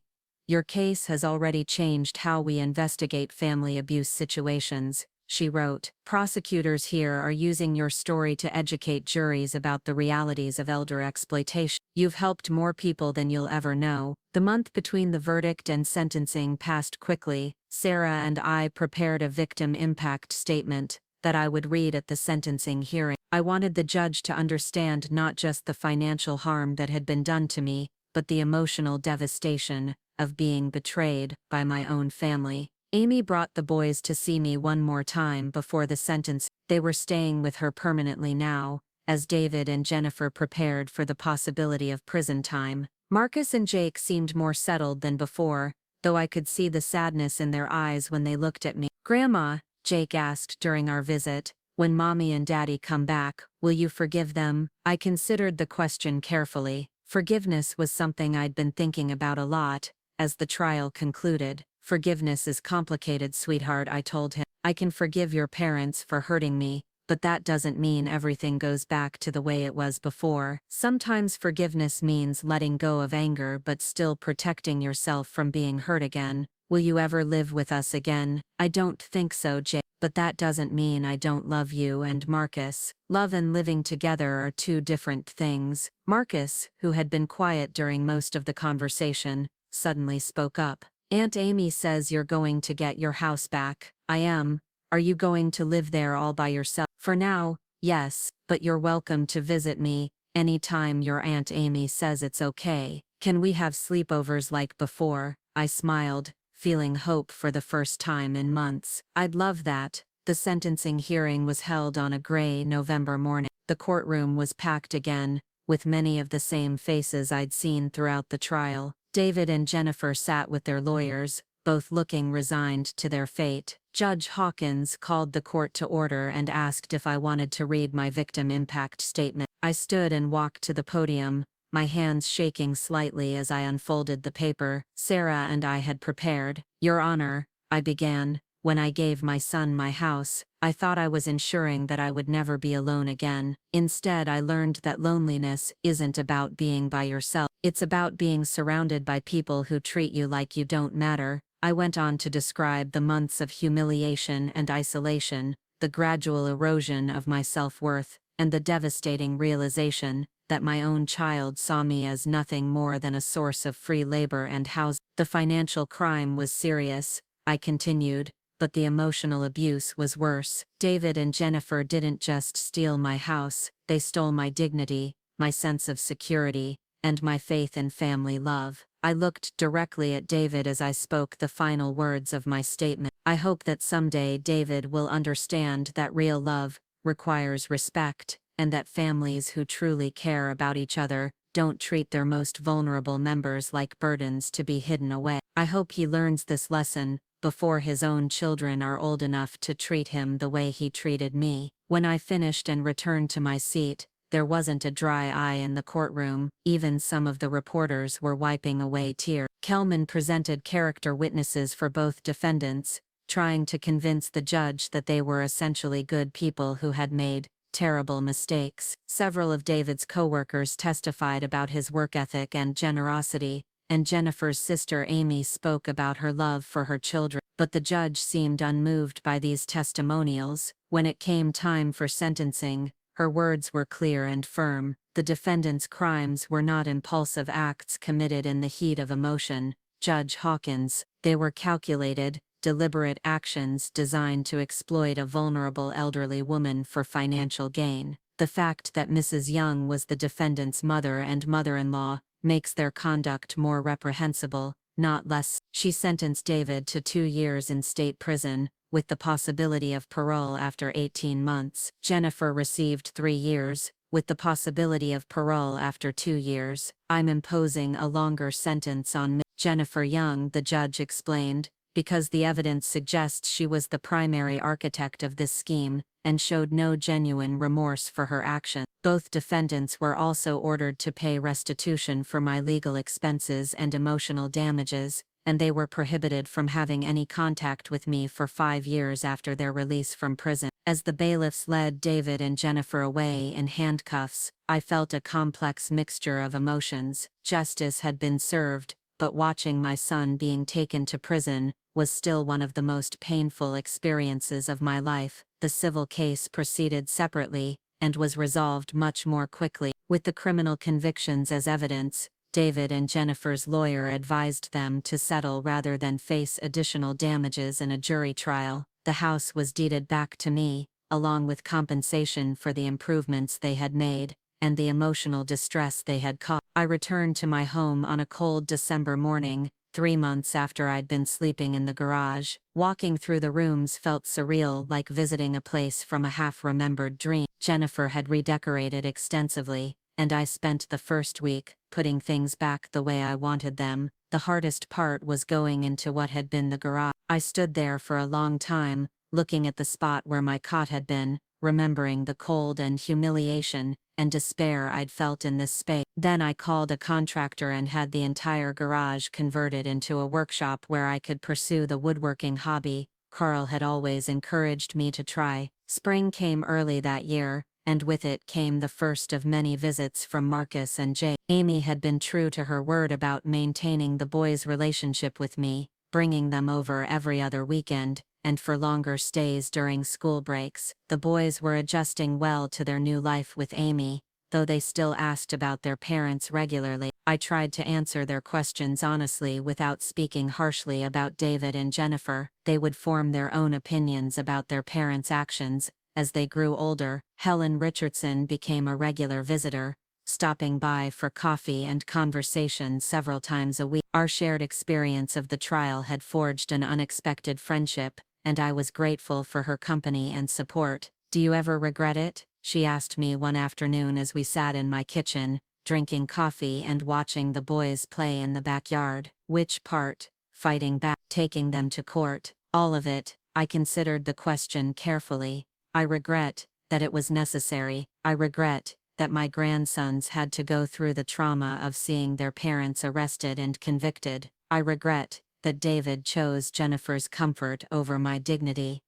"Your case has already changed how we investigate family abuse situations," she wrote. "Prosecutors here are using your story to educate juries about the realities of elder exploitation. You've helped more people than you'll ever know." The month between the verdict and sentencing passed quickly. Sarah and I prepared a victim impact statement that I would read at the sentencing hearing. I wanted the judge to understand not just the financial harm that had been done to me, but the emotional devastation of being betrayed by my own family. Amy brought the boys to see me one more time before the sentence. They were staying with her permanently now, as David and Jennifer prepared for the possibility of prison time. Marcus and Jake seemed more settled than before, though I could see the sadness in their eyes when they looked at me. "Grandma," Jake asked during our visit, "when Mommy and Daddy come back, will you forgive them?" I considered the question carefully. Forgiveness was something I'd been thinking about a lot. As the trial concluded, "Forgiveness is complicated, sweetheart," I told him. "I can forgive your parents for hurting me, but that doesn't mean everything goes back to the way it was before. Sometimes forgiveness means letting go of anger but still protecting yourself from being hurt again. Will you ever live with us again?" "I don't think so, Jake. But that doesn't mean I don't love you and Marcus. Love and living together are two different things." Marcus, who had been quiet during most of the conversation, suddenly spoke up. "Aunt Amy says you're going to get your house back." "I am. Are you going to live there all by yourself?" "For now, yes, but you're welcome to visit me anytime your Aunt Amy says it's okay." "Can we have sleepovers like before?" I smiled, feeling hope for the first time in months. "I'd love that." The sentencing hearing was held on a gray November morning. The courtroom was packed again, with many of the same faces I'd seen throughout the trial. David and Jennifer sat with their lawyers, both looking resigned to their fate. Judge Hawkins called the court to order and asked if I wanted to read my victim impact statement. I stood and walked to the podium, my hands shaking slightly as I unfolded the paper Sarah and I had prepared. "Your Honor," I began, "when I gave my son my house, I thought I was ensuring that I would never be alone again. Instead, I learned that loneliness isn't about being by yourself. It's about being surrounded by people who treat you like you don't matter." I went on to describe the months of humiliation and isolation, the gradual erosion of my self-worth, and the devastating realization that my own child saw me as nothing more than a source of free labor and housing. "The financial crime was serious," I continued, "but the emotional abuse was worse. David and Jennifer didn't just steal my house, they stole my dignity, my sense of security, and my faith in family love." I looked directly at David as I spoke the final words of my statement. "I hope that someday David will understand that real love requires respect, and that families who truly care about each other don't treat their most vulnerable members like burdens to be hidden away. I hope he learns this lesson before his own children are old enough to treat him the way he treated me." When I finished and returned to my seat, there wasn't a dry eye in the courtroom. Even some of the reporters were wiping away tears. Kelman presented character witnesses for both defendants, trying to convince the judge that they were essentially good people who had made terrible mistakes. Several of David's co-workers testified about his work ethic and generosity, and Jennifer's sister Amy spoke about her love for her children. But the judge seemed unmoved by these testimonials. When it came time for sentencing, her words were clear and firm. The defendant's crimes were not impulsive acts committed in the heat of emotion. Judge Hawkins. They were calculated, deliberate actions designed to exploit a vulnerable elderly woman for financial gain. The fact that Mrs. Young was the defendant's mother and mother-in-law makes their conduct more reprehensible, not less. She sentenced David to 2 years in state prison, with the possibility of parole after 18 months. Jennifer received 3 years, with the possibility of parole after 2 years. I'm imposing a longer sentence on Jennifer Young, the judge explained, because the evidence suggests she was the primary architect of this scheme, and showed no genuine remorse for her action. Both defendants were also ordered to pay restitution for my legal expenses and emotional damages, and they were prohibited from having any contact with me for 5 years after their release from prison. As the bailiffs led David and Jennifer away in handcuffs, I felt a complex mixture of emotions. Justice had been served, but watching my son being taken to prison was still one of the most painful experiences of my life. The civil case proceeded separately, and was resolved much more quickly. With the criminal convictions as evidence, David and Jennifer's lawyer advised them to settle rather than face additional damages in a jury trial. The house was deeded back to me, along with compensation for the improvements they had made, and the emotional distress they had caused. I returned to my home on a cold December morning, 3 months after I'd been sleeping in the garage. Walking through the rooms felt surreal, like visiting a place from a half-remembered dream. Jennifer had redecorated extensively, and I spent the first week putting things back the way I wanted them. The hardest part was going into what had been the garage. I stood there for a long time, looking at the spot where my cot had been, remembering the cold and humiliation and despair I'd felt in this space. Then I called a contractor and had the entire garage converted into a workshop where I could pursue the woodworking hobby Carl had always encouraged me to try. Spring came early that year, and with it came the first of many visits from Marcus and Jay. Amy had been true to her word about maintaining the boys' relationship with me, bringing them over every other weekend, and for longer stays during school breaks. The boys were adjusting well to their new life with Amy, though they still asked about their parents regularly. I tried to answer their questions honestly without speaking harshly about David and Jennifer. They would form their own opinions about their parents' actions as they grew older. Helen Richardson became a regular visitor, stopping by for coffee and conversation several times a week. Our shared experience of the trial had forged an unexpected friendship, and I was grateful for her company and support. "Do you ever regret it?" she asked me one afternoon as we sat in my kitchen, drinking coffee and watching the boys play in the backyard. "Which part?" "Fighting back, taking them to court." "All of it." I considered the question carefully. "I regret that it was necessary. I regret that my grandsons had to go through the trauma of seeing their parents arrested and convicted. I regret that David chose Jennifer's comfort over my dignity.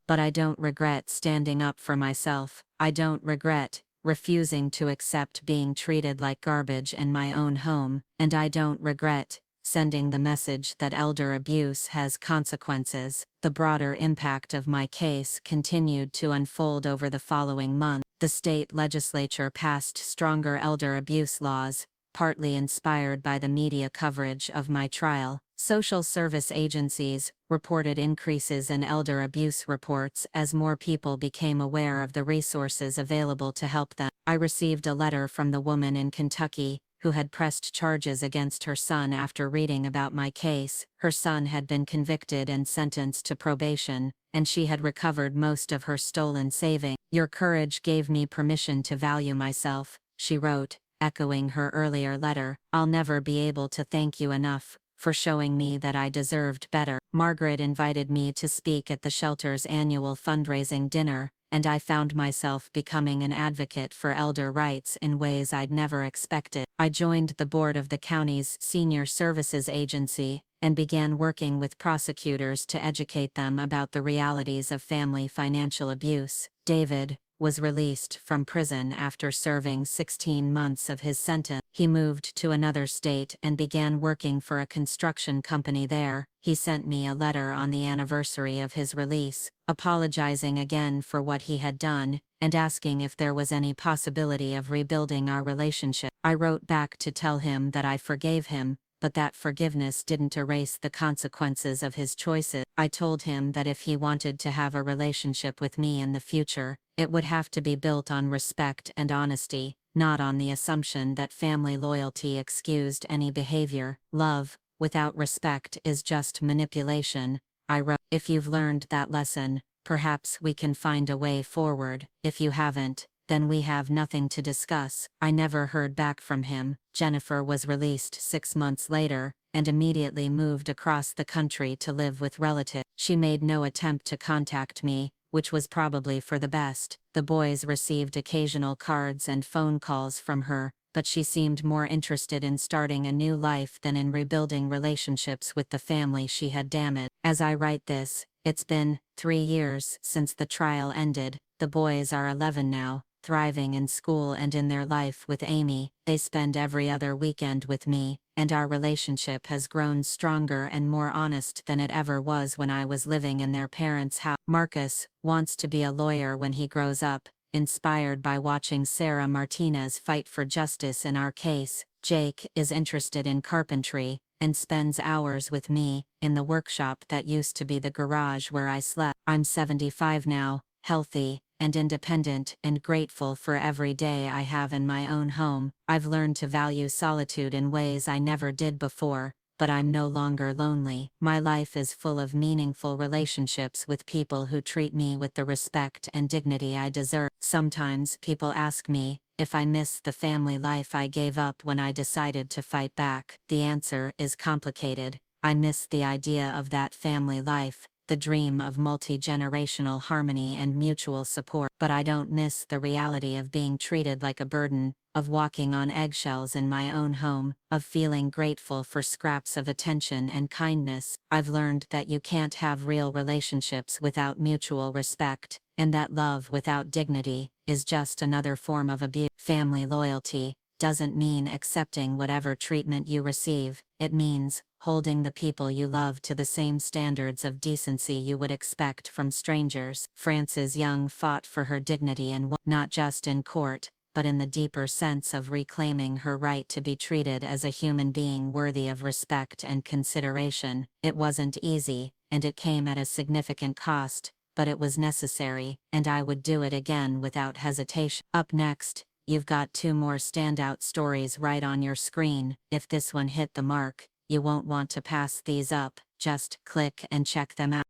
But I don't regret standing up for myself. I don't regret refusing to accept being treated like garbage in my own home, and I don't regret sending the message that elder abuse has consequences." The broader impact of my case continued to unfold over the following month. The state legislature passed stronger elder abuse laws, partly inspired by the media coverage of my trial. Social service agencies reported increases in elder abuse reports as more people became aware of the resources available to help them. I received a letter from the woman in Kentucky who had pressed charges against her son after reading about my case. Her son had been convicted and sentenced to probation, and she had recovered most of her stolen savings. "Your courage gave me permission to value myself," she wrote, echoing her earlier letter. "I'll never be able to thank you enough for showing me that I deserved better." Margaret invited me to speak at the shelter's annual fundraising dinner, and I found myself becoming an advocate for elder rights in ways I'd never expected. I joined the board of the county's Senior Services Agency, and began working with prosecutors to educate them about the realities of family financial abuse. David was released from prison after serving 16 months of his sentence. He moved to another state and began working for a construction company there. He sent me a letter on the anniversary of his release, apologizing again for what he had done, and asking if there was any possibility of rebuilding our relationship. I wrote back to tell him that I forgave him, but that forgiveness didn't erase the consequences of his choices. I told him that if he wanted to have a relationship with me in the future, it would have to be built on respect and honesty, not on the assumption that family loyalty excused any behavior. Love, without respect, is just manipulation. I wrote, if you've learned that lesson, perhaps we can find a way forward. If you haven't, then we have nothing to discuss. I never heard back from him. Jennifer was released 6 months later, and immediately moved across the country to live with relatives. She made no attempt to contact me, which was probably for the best. The boys received occasional cards and phone calls from her, but she seemed more interested in starting a new life than in rebuilding relationships with the family she had damaged. As I write this, it's been 3 years since the trial ended. The boys are 11 now, thriving in school and in their life with Amy. They spend every other weekend with me, and our relationship has grown stronger and more honest than it ever was when I was living in their parents' house. Marcus wants to be a lawyer when he grows up, inspired by watching Sarah Martinez fight for justice in our case. Jake is interested in carpentry, and spends hours with me, in the workshop that used to be the garage where I slept. I'm 75 now, healthy, and independent, and grateful for every day I have in my own home. I've learned to value solitude in ways I never did before, but I'm no longer lonely. My life is full of meaningful relationships with people who treat me with the respect and dignity I deserve. Sometimes people ask me if I miss the family life I gave up when I decided to fight back. The answer is complicated. I miss the idea of that family life, the dream of multi-generational harmony and mutual support. But I don't miss the reality of being treated like a burden, of walking on eggshells in my own home, of feeling grateful for scraps of attention and kindness. I've learned that you can't have real relationships without mutual respect, and that love without dignity is just another form of abuse. Family loyalty doesn't mean accepting whatever treatment you receive. It means holding the people you love to the same standards of decency you would expect from strangers. Frances Young fought for her dignity and not just in court, but in the deeper sense of reclaiming her right to be treated as a human being worthy of respect and consideration. It wasn't easy, and it came at a significant cost, but it was necessary, and I would do it again without hesitation. Up next, you've got 2 more standout stories right on your screen. If this one hit the mark, you won't want to pass these up. Just click and check them out.